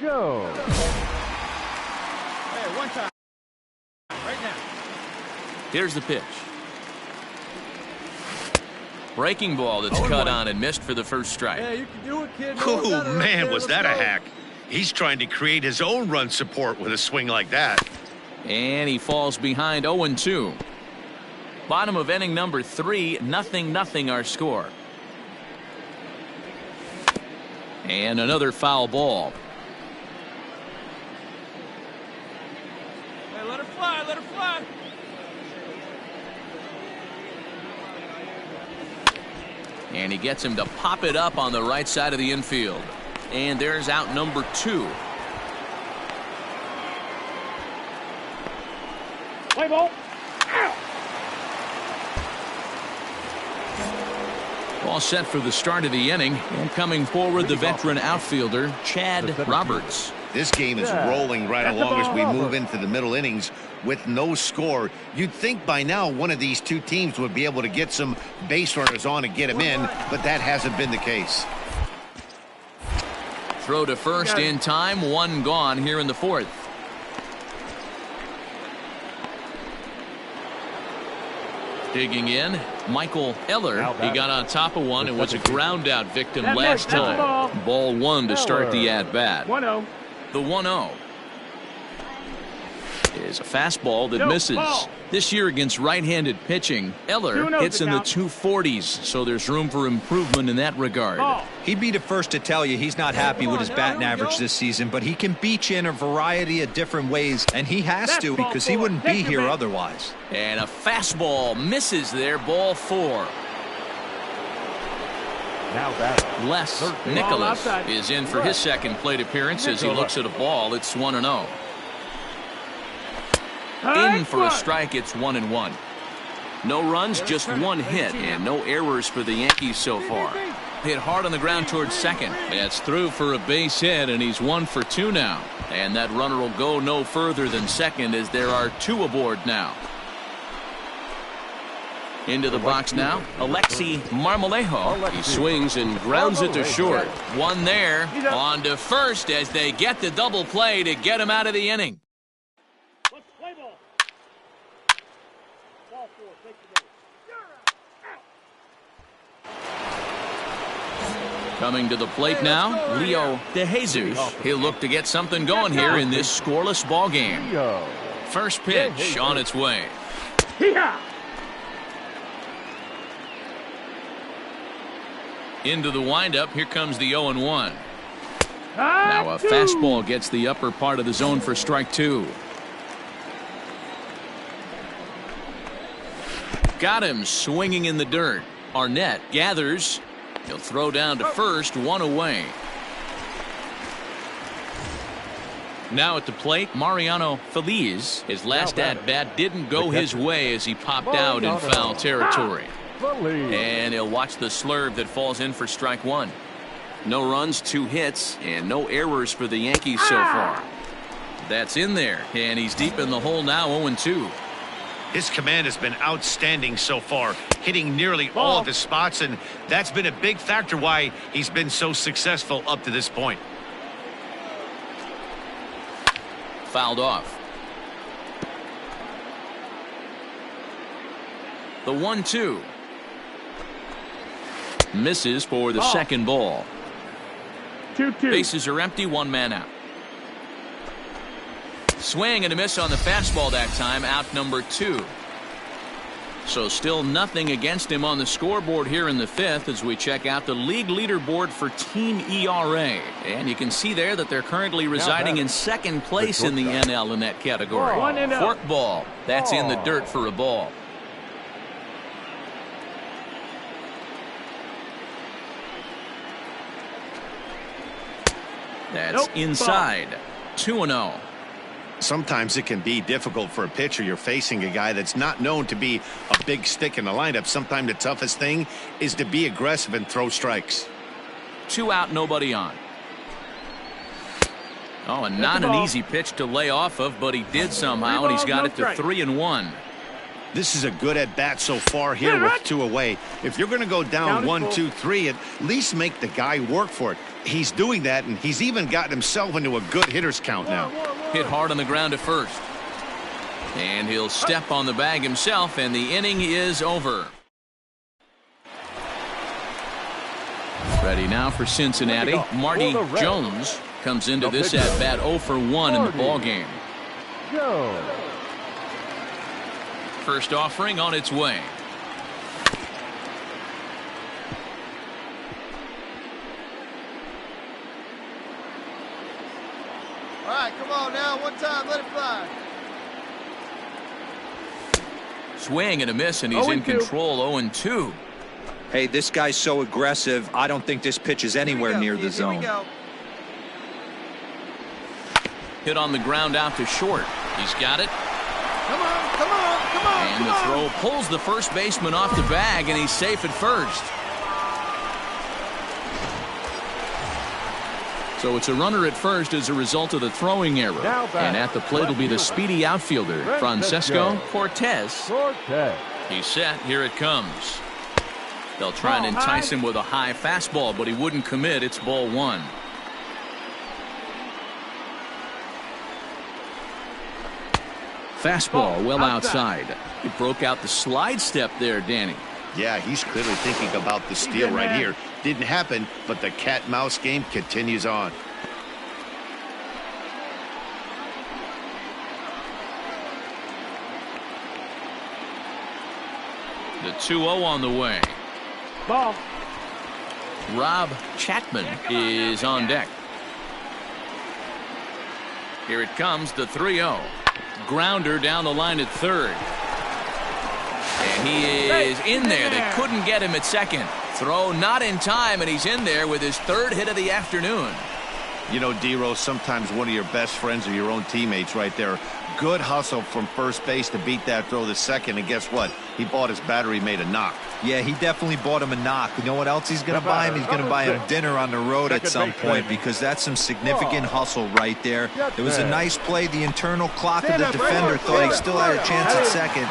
Jones. Hey, one time. Right now. Here's the pitch. Breaking ball that's cut on and missed for the first strike. Hey, you can do it, kid. Oh, man, was that a hack. He's trying to create his own run support with a swing like that. And he falls behind 0-2. Bottom of inning number 3, 0-0 our score. And another foul ball. Hey, let her fly, let her fly. And he gets him to pop it up on the right side of the infield. And there's out number 2. Play ball. All set for the start of the inning. And coming forward, the veteran outfielder, Chad Roberts. This game is rolling right along as we move into the middle innings with no score. You'd think by now one of these two teams would be able to get some base runners on and get them in, but that hasn't been the case. Throw to first in time, 1 gone here in the 4th. Digging in, Michael Eller. He got on top of one and was a ground out victim last time. Ball 1 to start the at-bat. 1-0. The 1-0 is a fastball that misses. This year against right-handed pitching, Eller hits in the 240s, so there's room for improvement in that regard. He'd be the first to tell you he's not happy with his batting average this season, but he can beat you in a variety of different ways, and he has to because he wouldn't be here otherwise. And a fastball misses there, ball 4. Les Nicholas is in for his second plate appearance as he looks at a ball. It's 1-0. In for a strike, it's 1-1. No runs, just 1 hit, and no errors for the Yankees so far. Hit hard on the ground towards second. That's through for a base hit, and he's 1 for 2 now. And that runner will go no further than second as there are 2 aboard now. Into the box now, Alexi Marmolejo. He swings and grounds it to short. 1 there, on to first as they get the double play to get him out of the inning. Let's play ball. Ball 4, take the base. Coming to the plate now, Leo DeJesus. He'll look to get something going here in this scoreless ball game. First pitch on its way. Into the windup, here comes the 0-1. Now a fastball gets the upper part of the zone for strike 2. Got him swinging in the dirt. Arnett gathers. He'll throw down to first, 1 away. Now at the plate, Mariano Feliz. His last at-bat didn't go his way as he popped out in foul territory. And he'll watch the slurve that falls in for strike one. No runs, 2 hits, and no errors for the Yankees so far. That's in there, and he's deep in the hole now, 0-2. His command has been outstanding so far, hitting nearly all of his spots, and that's been a big factor why he's been so successful up to this point. Fouled off. The 1-2. Misses for the second ball. 2-2. Bases are empty, 1 man out. Swing and a miss on the fastball that time, out number 2. So still nothing against him on the scoreboard here in the 5th as we check out the league leaderboard for team ERA. And you can see there that they're currently residing in 2nd place in the NL in that category. Forkball. That's in the dirt for a ball. That's inside. 2-0. Sometimes it can be difficult for a pitcher. You're facing a guy that's not known to be a big stick in the lineup. Sometimes the toughest thing is to be aggressive and throw strikes. 2 out, nobody on. Oh, and not an easy pitch to lay off of, but he did somehow, and he's got it to 3-1. This is a good at-bat so far here with 2 away. If you're going to go down 1-2-3, at least make the guy work for it. He's doing that, and he's even gotten himself into a good hitter's count now. Hit hard on the ground at first. And he'll step on the bag himself, and the inning is over. Ready now for Cincinnati. Marty Jones comes into this at-bat 0 for 1 in the ballgame. First offering on its way. All right, come on now. One time, let it fly. Swing and a miss, and he's in control. 0-2. Hey, this guy's so aggressive. I don't think this pitch is anywhere near the zone. Hit on the ground out to short. He's got it. Come on, come on, come on. And the throw pulls the first baseman off the bag, and he's safe at first. So it's a runner at first as a result of the throwing error. And at the plate will be the speedy outfielder, Francesco Cortez. He's set. Here it comes. They'll try and entice him with a high fastball, but he wouldn't commit. It's ball 1. Fastball well outside. He broke out the slide step there, Danny. Yeah, he's clearly thinking about the steal right here. Didn't happen, but the cat-mouse game continues on. The 2-0 on the way. Ball. Rob Chapman is on deck. Here it comes, the 3-0. Grounder down the line at third. And he is in there. They couldn't get him at second. Throw not in time, and he's in there with his 3rd hit of the afternoon. You know, D-Rose, sometimes one of your best friends are your own teammates right there. Good hustle from first base to beat that throw to second, and guess what? He bought his battery, made a knock. Yeah, he definitely bought him a knock. You know what else he's going to buy him? He's going to buy him dinner on the road at some point, because that's some significant hustle right there. It was a nice play. The internal clock of the defender thought he still had a chance at second.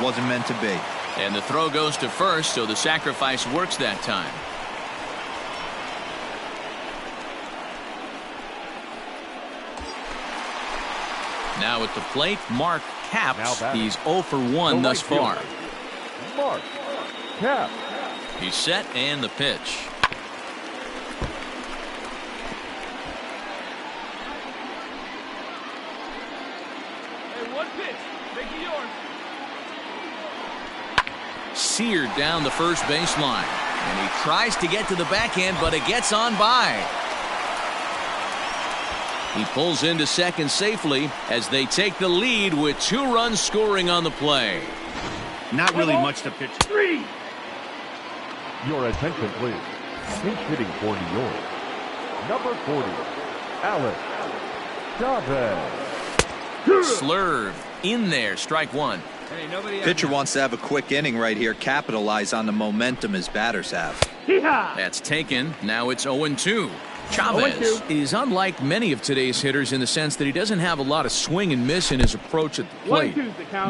Wasn't meant to be. And the throw goes to first, so the sacrifice works that time. Now at the plate, Mark Capps. He's 0 for 1 thus far. Mark Capps. He's set, and the pitch. Hey, one pitch. Make it yours. Seared down the first baseline, and he tries to get to the backhand, but it gets on by. He pulls into second safely as they take the lead with 2 runs scoring on the play. Not really much to pitch. 3. Your attention, please. Pinch hitting for New York. Number 40, Alex Slurve in there, strike one. Pitcher wants to have a quick inning right here, capitalize on the momentum his batters have. That's taken. Now it's 0-2. Chavez is unlike many of today's hitters in the sense that he doesn't have a lot of swing and miss in his approach at the plate.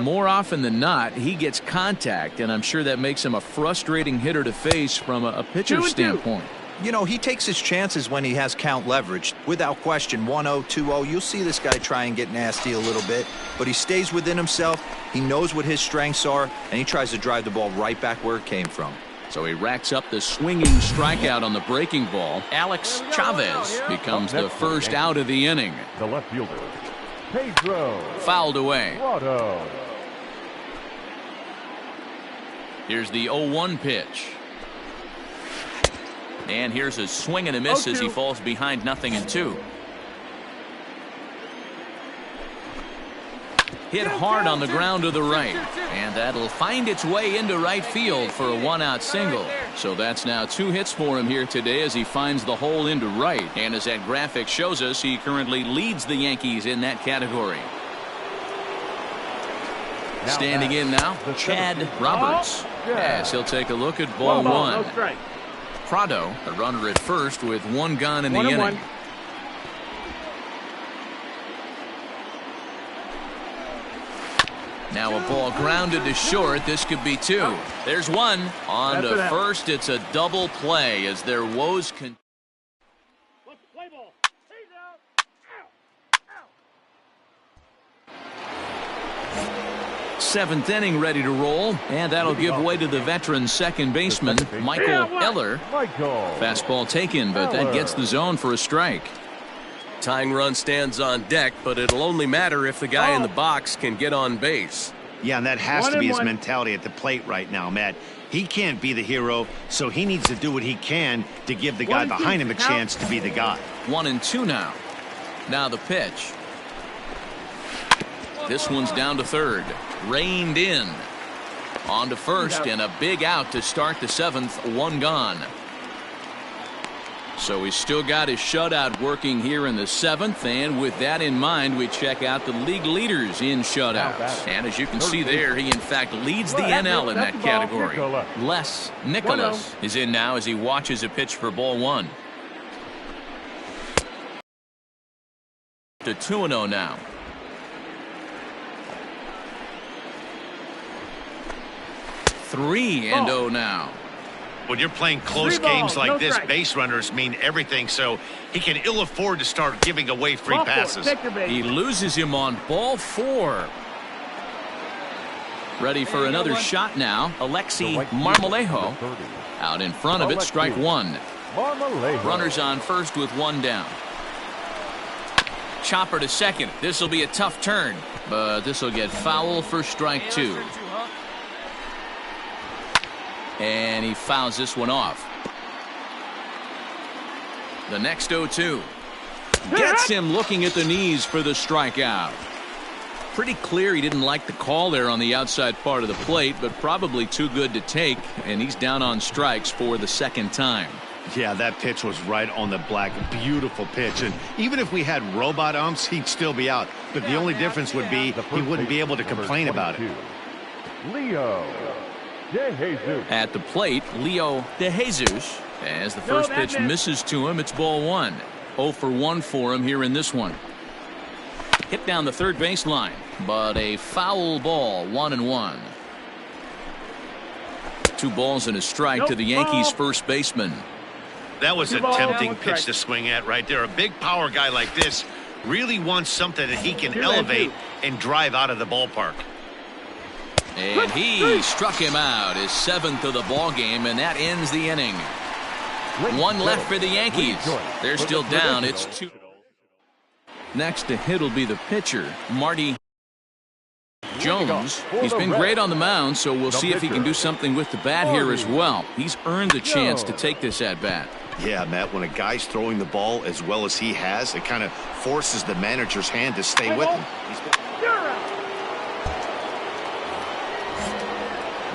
More often than not, he gets contact, and I'm sure that makes him a frustrating hitter to face from a pitcher's standpoint. You know, he takes his chances when he has count leverage. Without question, 1-0, 2-0, you'll see this guy try and get nasty a little bit, but he stays within himself. He knows what his strengths are, and he tries to drive the ball right back where it came from. So he racks up the swinging strikeout on the breaking ball. Alex Chavez becomes the first out of the inning. The left fielder, Pedro. Fouled away. Prado. Here's the 0-1 pitch. And here's a swing and a miss as he falls behind 0-2. Hit hard on the ground to the right, and that'll find its way into right field for a one-out single. So that's now 2 hits for him here today as he finds the hole into right. And as that graphic shows us, he currently leads the Yankees in that category. Standing in now, Chad Roberts, as he'll take a look at ball one. Prado, the runner at first with 1 gone in the inning. Now a ball grounded to short. This could be 2. There's 1. On to first. It's a double play as their woes continue. 7th inning ready to roll, and that'll give way to the veteran second baseman, Michael Eller. Fastball taken, but that gets the zone for a strike. Tying run stands on deck, but it'll only matter if the guy in the box can get on base. Yeah, and that has to be his mentality at the plate right now, Matt. He can't be the hero, so he needs to do what he can to give the guy behind him a chance to be the guy. 1-2 now. Now the pitch. This one's down to third. Reined in. On to first, and a big out to start the 7th. 1 gone. So he's still got his shutout working here in the 7th, and with that in mind, we check out the league leaders in shutouts. And as you can see there, he in fact leads the NL in that category. Les Nicholas is in now as he watches a pitch for ball 1. To 2-0 now. 3-0 now. When you're playing close games like this, base runners mean everything, so he can ill afford to start giving away free passes. He loses him on ball 4. Ready for another shot now. Alexi Marmolejo out in front of it, strike 1. Runners on first with 1 down. Chopper to second. This will be a tough turn, but this will get foul for strike 2. And he fouls this one off. The next 0-2 gets him looking at the knees for the strikeout. Pretty clear he didn't like the call there on the outside part of the plate, but probably too good to take, and he's down on strikes for the 2nd time. Yeah, that pitch was right on the black. Beautiful pitch. And even if we had robot umps, he'd still be out. But the only difference would be he wouldn't be able to complain about it. Leo DeJesus. At the plate, Leo DeJesus. As the first pitch misses to him, it's ball 1. 0 for 1 for him here in this one. Hit down the third baseline, but a foul ball, 1-1. 2 balls and a strike to the Yankees first baseman. That was a tempting pitch to swing at right there. A big power guy like this really wants something that he can elevate and drive out of the ballpark. And he struck him out, his 7th of the ball game, and that ends the inning. 1 left for the Yankees. They're still down. It's 2. Next to hit will be the pitcher, Marty Jones. He's been great on the mound, so we'll see if he can do something with the bat here as well. He's earned the chance to take this at bat. Yeah, Matt, when a guy's throwing the ball as well as he has, it kind of forces the manager's hand to stay with him.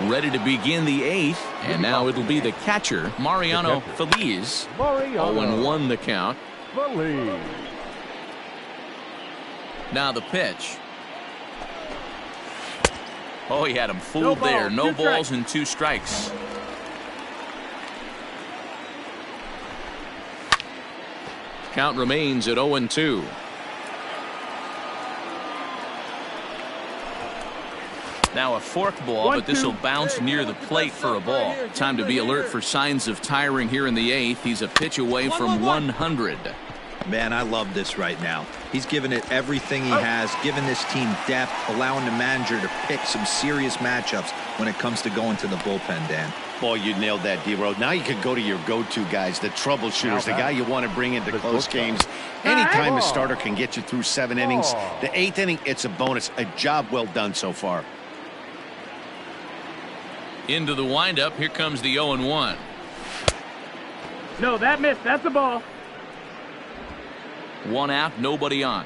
Ready to begin the 8th, and now it'll be the catcher, Mariano Feliz. 0-1 the count. Now the pitch. Oh, he had him fooled there. No balls and 2 strikes. Count remains at 0-2. Now a fork ball, but this will bounce near the plate for a ball. Time to be alert for signs of tiring here in the 8th. He's a pitch away from 100. Man, I love this right now. He's given it everything he has, given this team depth, allowing the manager to pick some serious matchups when it comes to going to the bullpen, Dan. Boy, you nailed that, D-Road. Now you could go to your go-to guys, the troubleshooters, the guy you want to bring into close games. Anytime a starter can get you through 7 innings, the 8th inning, it's a bonus. A job well done so far. Into the windup. Here comes the 0-1. No, that missed. That's a ball. 1 out, nobody on.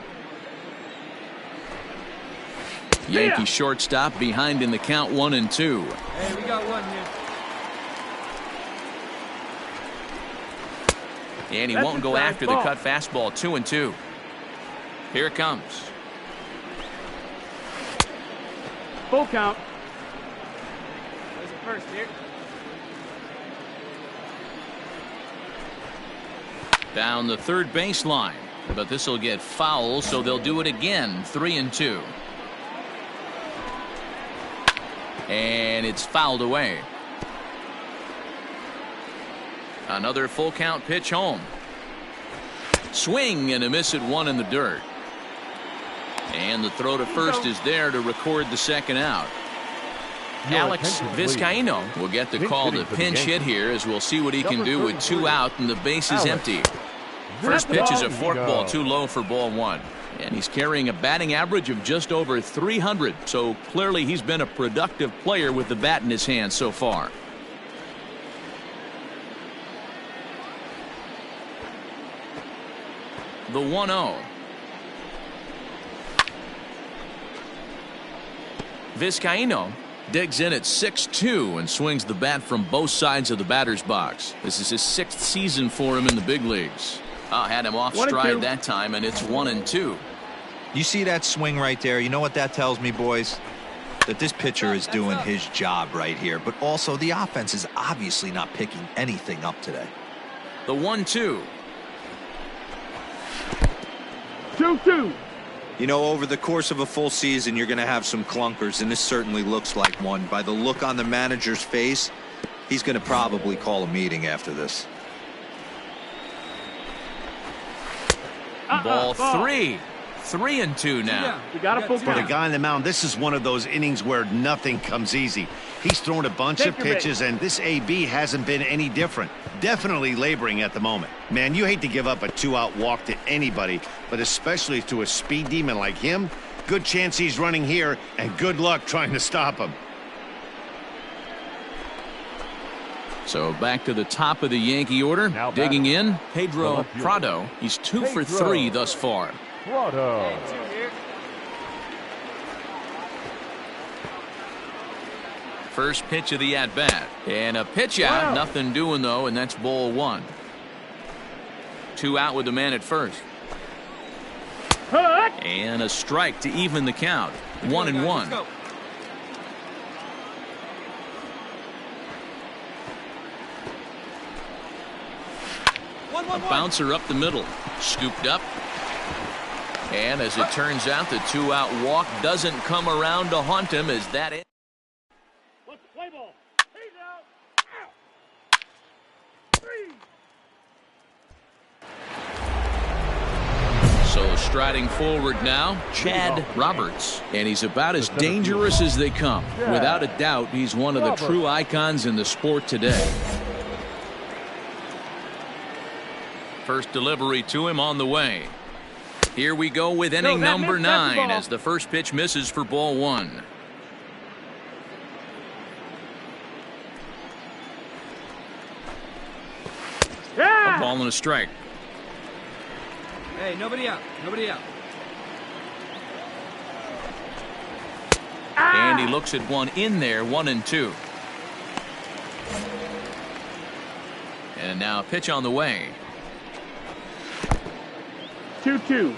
Yankee shortstop behind in the count 1-2. Hey, we got one here. And he won't go after the cut fastball. 2-2. Here it comes. Full count. There's a first here. Down the third baseline. But this will get foul, so they'll do it again. 3-2. And it's fouled away. Another full count pitch home. Swing and a miss at 1 in the dirt. And the throw to first is there to record the second out. Alex Vizcaino will get the call to pinch hit here, as we'll see what he can do with 2 out and the base is empty. First pitch is a forkball, too low for ball 1. And he's carrying a batting average of just over 300. So clearly he's been a productive player with the bat in his hand so far. The 1-0. Vizcaino digs in at 6-2 and swings the bat from both sides of the batter's box. This is his 6th season for him in the big leagues. Had him off stride that time, and it's 1-2. You see that swing right there? You know what that tells me, boys? That this pitcher is doing his job right here. But also, the offense is obviously not picking anything up today. The 1-2. 2-2. You know, over the course of a full season, you're going to have some clunkers, and this certainly looks like one. By the look on the manager's face, he's going to probably call a meeting after this. Ball 3. 3-2 now. We got a full count. For the guy on the mound, this is one of those innings where nothing comes easy. He's thrown a bunch of pitches, and this AB hasn't been any different. Definitely laboring at the moment. Man, you hate to give up a 2-out walk to anybody, but especially to a speed demon like him. Good chance he's running here, and good luck trying to stop him. So back to the top of the Yankee order. Now digging in, Pedro Prado. He's 2 for 3 thus far. Prado. First pitch of the at-bat. And a pitch out. Nothing doing, though, and that's ball 1. 2 out with the man at first. And a strike to even the count. 1-1. A bouncer up the middle. Scooped up. And as it turns out, the 2-out walk doesn't come around to haunt him, as that is. Let's play ball. He's out. So striding forward now, Chad Roberts. And he's about as dangerous as they come. Without a doubt, he's one of the true icons in the sport today. First delivery to him on the way. Here we go with inning number 9 as the first pitch misses for ball 1. A ball and a strike. Hey, nobody out. Nobody out. And he looks at one in there, 1-2. And now a pitch on the way. 2-2.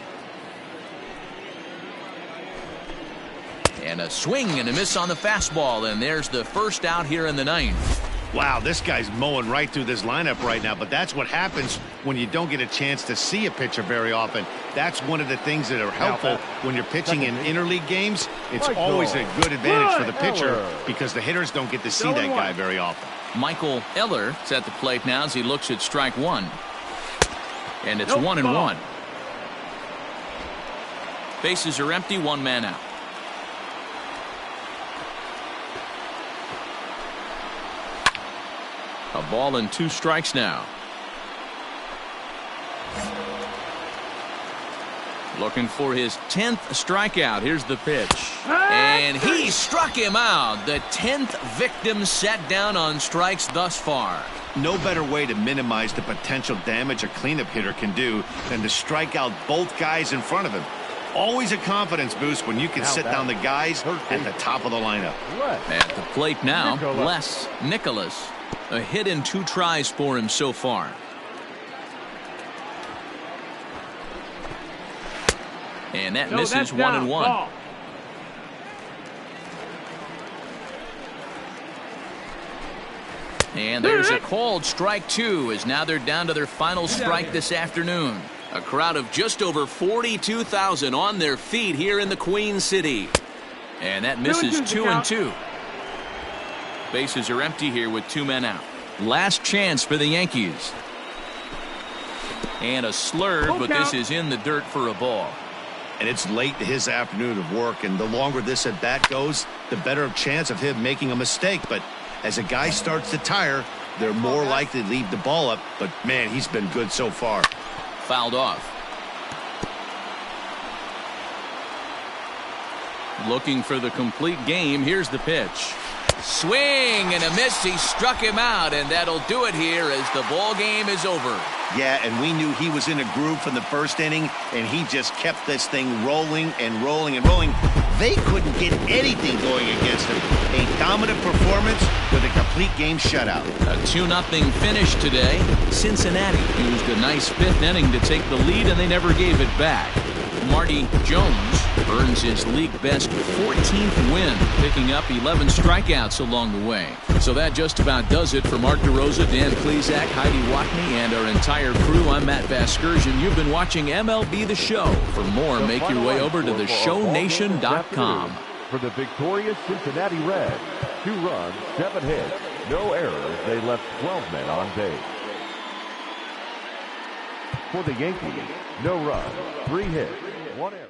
And a swing and a miss on the fastball, and there's the first out here in the ninth. Wow, this guy's mowing right through this lineup right now, but that's what happens when you don't get a chance to see a pitcher very often. That's one of the things that are helpful when you're pitching in interleague games. It's always a good advantage for the pitcher because the hitters don't get to see that guy very often. Michael Eller is at the plate now as he looks at strike one. And it's 1-1. Bases are empty, one man out. A ball and 2 strikes now. Looking for his 10th strikeout. Here's the pitch. And he struck him out. The 10th victim set down on strikes thus far. No better way to minimize the potential damage a cleanup hitter can do than to strike out both guys in front of him. Always a confidence boost when you can sit down the guys at the top of the lineup. At the plate now, Les Nicholas. A hit in 2 tries for him so far. And that misses 1-1. And there's a called strike 2 as now they're down to their final strike this afternoon. A crowd of just over 42,000 on their feet here in the Queen City. And that misses 2-2. Bases are empty here with 2 men out. Last chance for the Yankees. And a slurve, but this is in the dirt for a ball. And it's late in his afternoon of work, and the longer this at bat goes, the better chance of him making a mistake. But as a guy starts to tire, they're more likely to leave the ball up. But man, he's been good so far. Fouled off. Looking for the complete game. Here's the pitch. Swing and a miss. He struck him out, and that'll do it here as the ball game is over. Yeah, and we knew he was in a groove from the first inning, and he just kept this thing rolling and rolling and rolling. They couldn't get anything going against him. A dominant performance with a complete game shutout. A 2-0 finish today. Cincinnati used a nice 5th inning to take the lead, and they never gave it back. Marty Jones earns his league-best 14th win, picking up 11 strikeouts along the way. So that just about does it for Mark DeRosa, Dan Plesac, Heidi Watney, and our entire crew. I'm Matt Vasgersian. You've been watching MLB The Show. For more, make your way over to theshownation.com. For the victorious Cincinnati Reds, 2 runs, 7 hits, no errors. They left 12 men on base. For the Yankees, no runs, 3 hits, 1 error.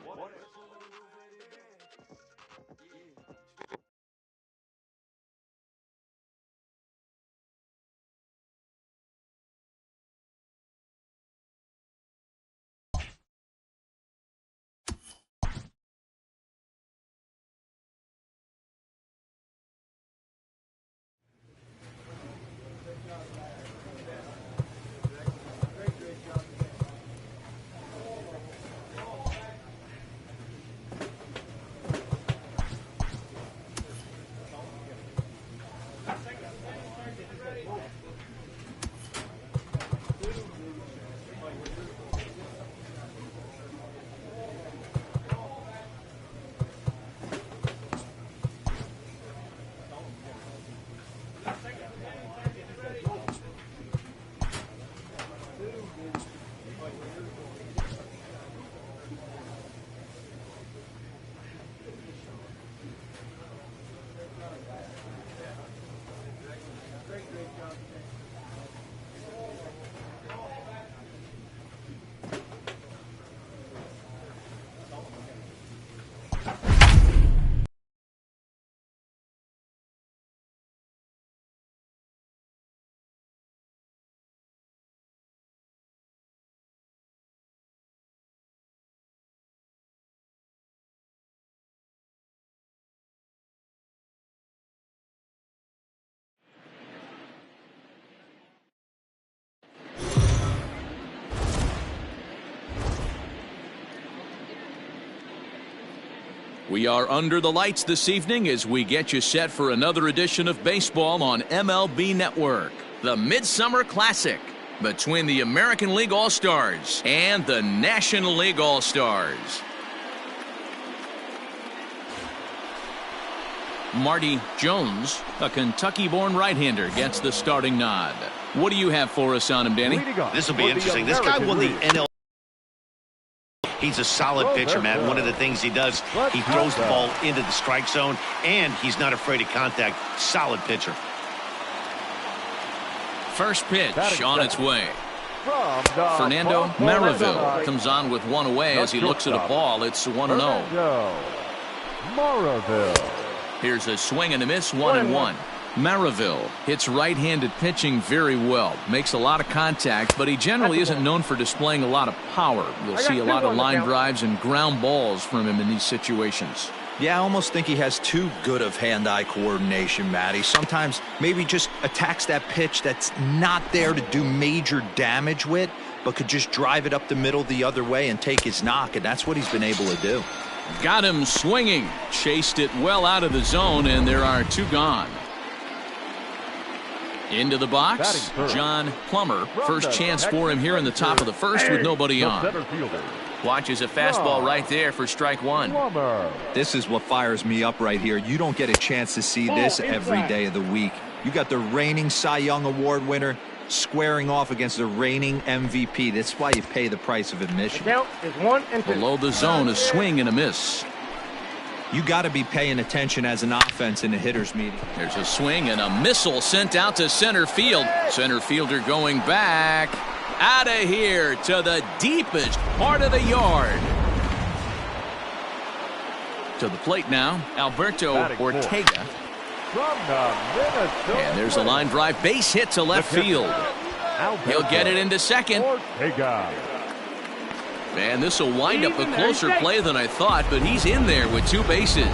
We are under the lights this evening as we get you set for another edition of baseball on MLB Network. The Midsummer Classic between the American League All-Stars and the National League All-Stars. Marty Jones, a Kentucky-born right-hander, gets the starting nod. What do you have for us on him, Danny? This will be interesting. This guy won the NL. He's a solid pitcher, man. One of the things he does, he throws the ball into the strike zone, and he's not afraid of contact. Solid pitcher. First pitch on its way. Fernando Maraville comes on with one away as he looks at a ball. It's 1-0. Maraville. Here's a swing and a miss, 1-1. Maraville hits right-handed pitching very well. Makes a lot of contact, but he generally isn't known for displaying a lot of power. You'll see a lot of line drives and ground balls from him in these situations. Yeah, I almost think he has too good of hand-eye coordination, Matty. Sometimes maybe just attacks that pitch that's not there to do major damage with, but could just drive it up the middle the other way and take his knock, and that's what he's been able to do. Got him swinging. Chased it well out of the zone, and there are two gone. Into the box, John Plummer. First chance for him here in the top of the first with nobody on. Watches a fastball right there for strike one. This is what fires me up right here. You don't get a chance to see this every day of the week. You got the reigning Cy Young Award winner squaring off against the reigning MVP. That's why you pay the price of admission. Below the zone, a swing and a miss. You got to be paying attention as an offense in a hitter's meeting. There's a swing and a missile sent out to center field. Center fielder going back. Out of here to the deepest part of the yard. To the plate now, Alberto Ortega. And there's a line drive base hit to left field. He'll get it into second. Man, this will wind up a closer play than I thought, but he's in there with two bases.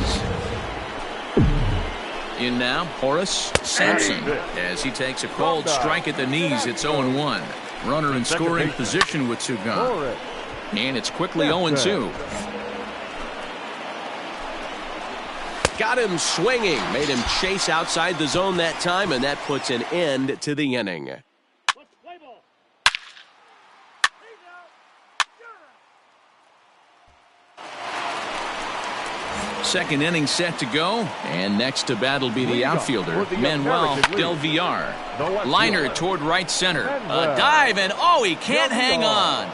In now, Horace Sampson, as he takes a cold strike at the knees. It's 0-1. Runner in scoring position with two gone. And it's quickly 0-2. Got him swinging. Made him chase outside the zone that time, and that puts an end to the inning. Second inning set to go, and next to bat will be the outfielder, Manuel Del Villar. Liner toward right center. A dive, and oh, he can't hang on.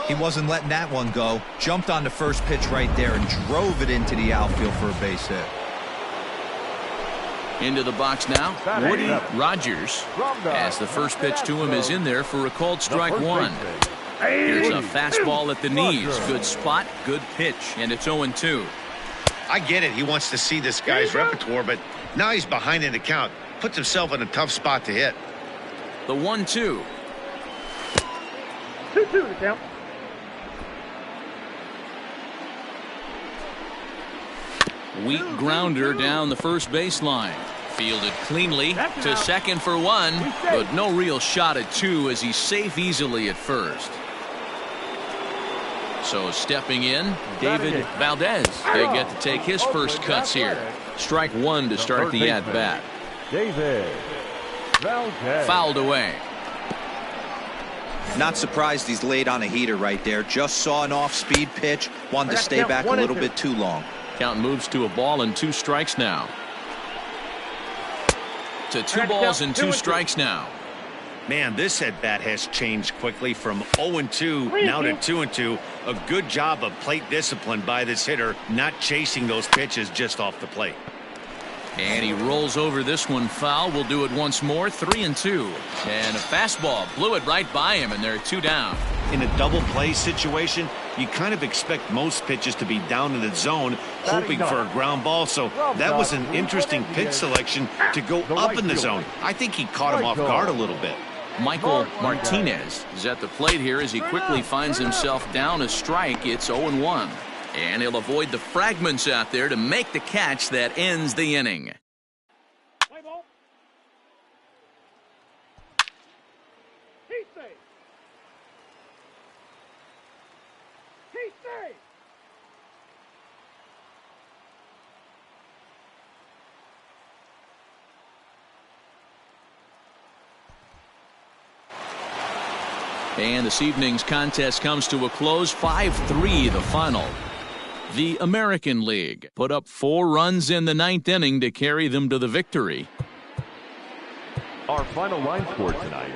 He wasn't letting that one go. Jumped on the first pitch right there and drove it into the outfield for a base hit. Into the box now, Woody Rogers, as the first pitch to him is in there for a called strike one. Here's a fastball at the knees. Good spot, good pitch, and it's 0-2. I get it. He wants to see this guy's repertoire, but now he's behind in the count. Puts himself in a tough spot to hit. The 1-2. 2-2 the count. Weak grounder down the first baseline. Fielded cleanly to second for one, but no real shot at two as he's safe easily at first. So stepping in, David Valdez. They get to take his first cuts here. Strike one to start the at-bat. David Valdez. Fouled away. Not surprised he's laid on a heater right there. Just saw an off-speed pitch. Wanted to stay back a little bit too long. Count moves to a ball and two strikes now. To 2 balls and 2 strikes now. Man, this at-bat has changed quickly from 0-2 now to 2-2. A good job of plate discipline by this hitter, not chasing those pitches just off the plate. And he rolls over this one foul. We'll do it once more. 3-2. And a fastball blew it right by him, and there are 2 down. In a double play situation, you kind of expect most pitches to be down in the zone, hoping for a ground ball. So that was an interesting pitch selection to go up in the zone. I think he caught him off guard a little bit. Michael Martinez is at the plate here as he quickly finds himself down a strike. It's 0-1. And he'll avoid the fragments out there to make the catch that ends the inning. And this evening's contest comes to a close. 5-3 the final. The American League put up 4 runs in the 9th inning to carry them to the victory. Our final line score tonight,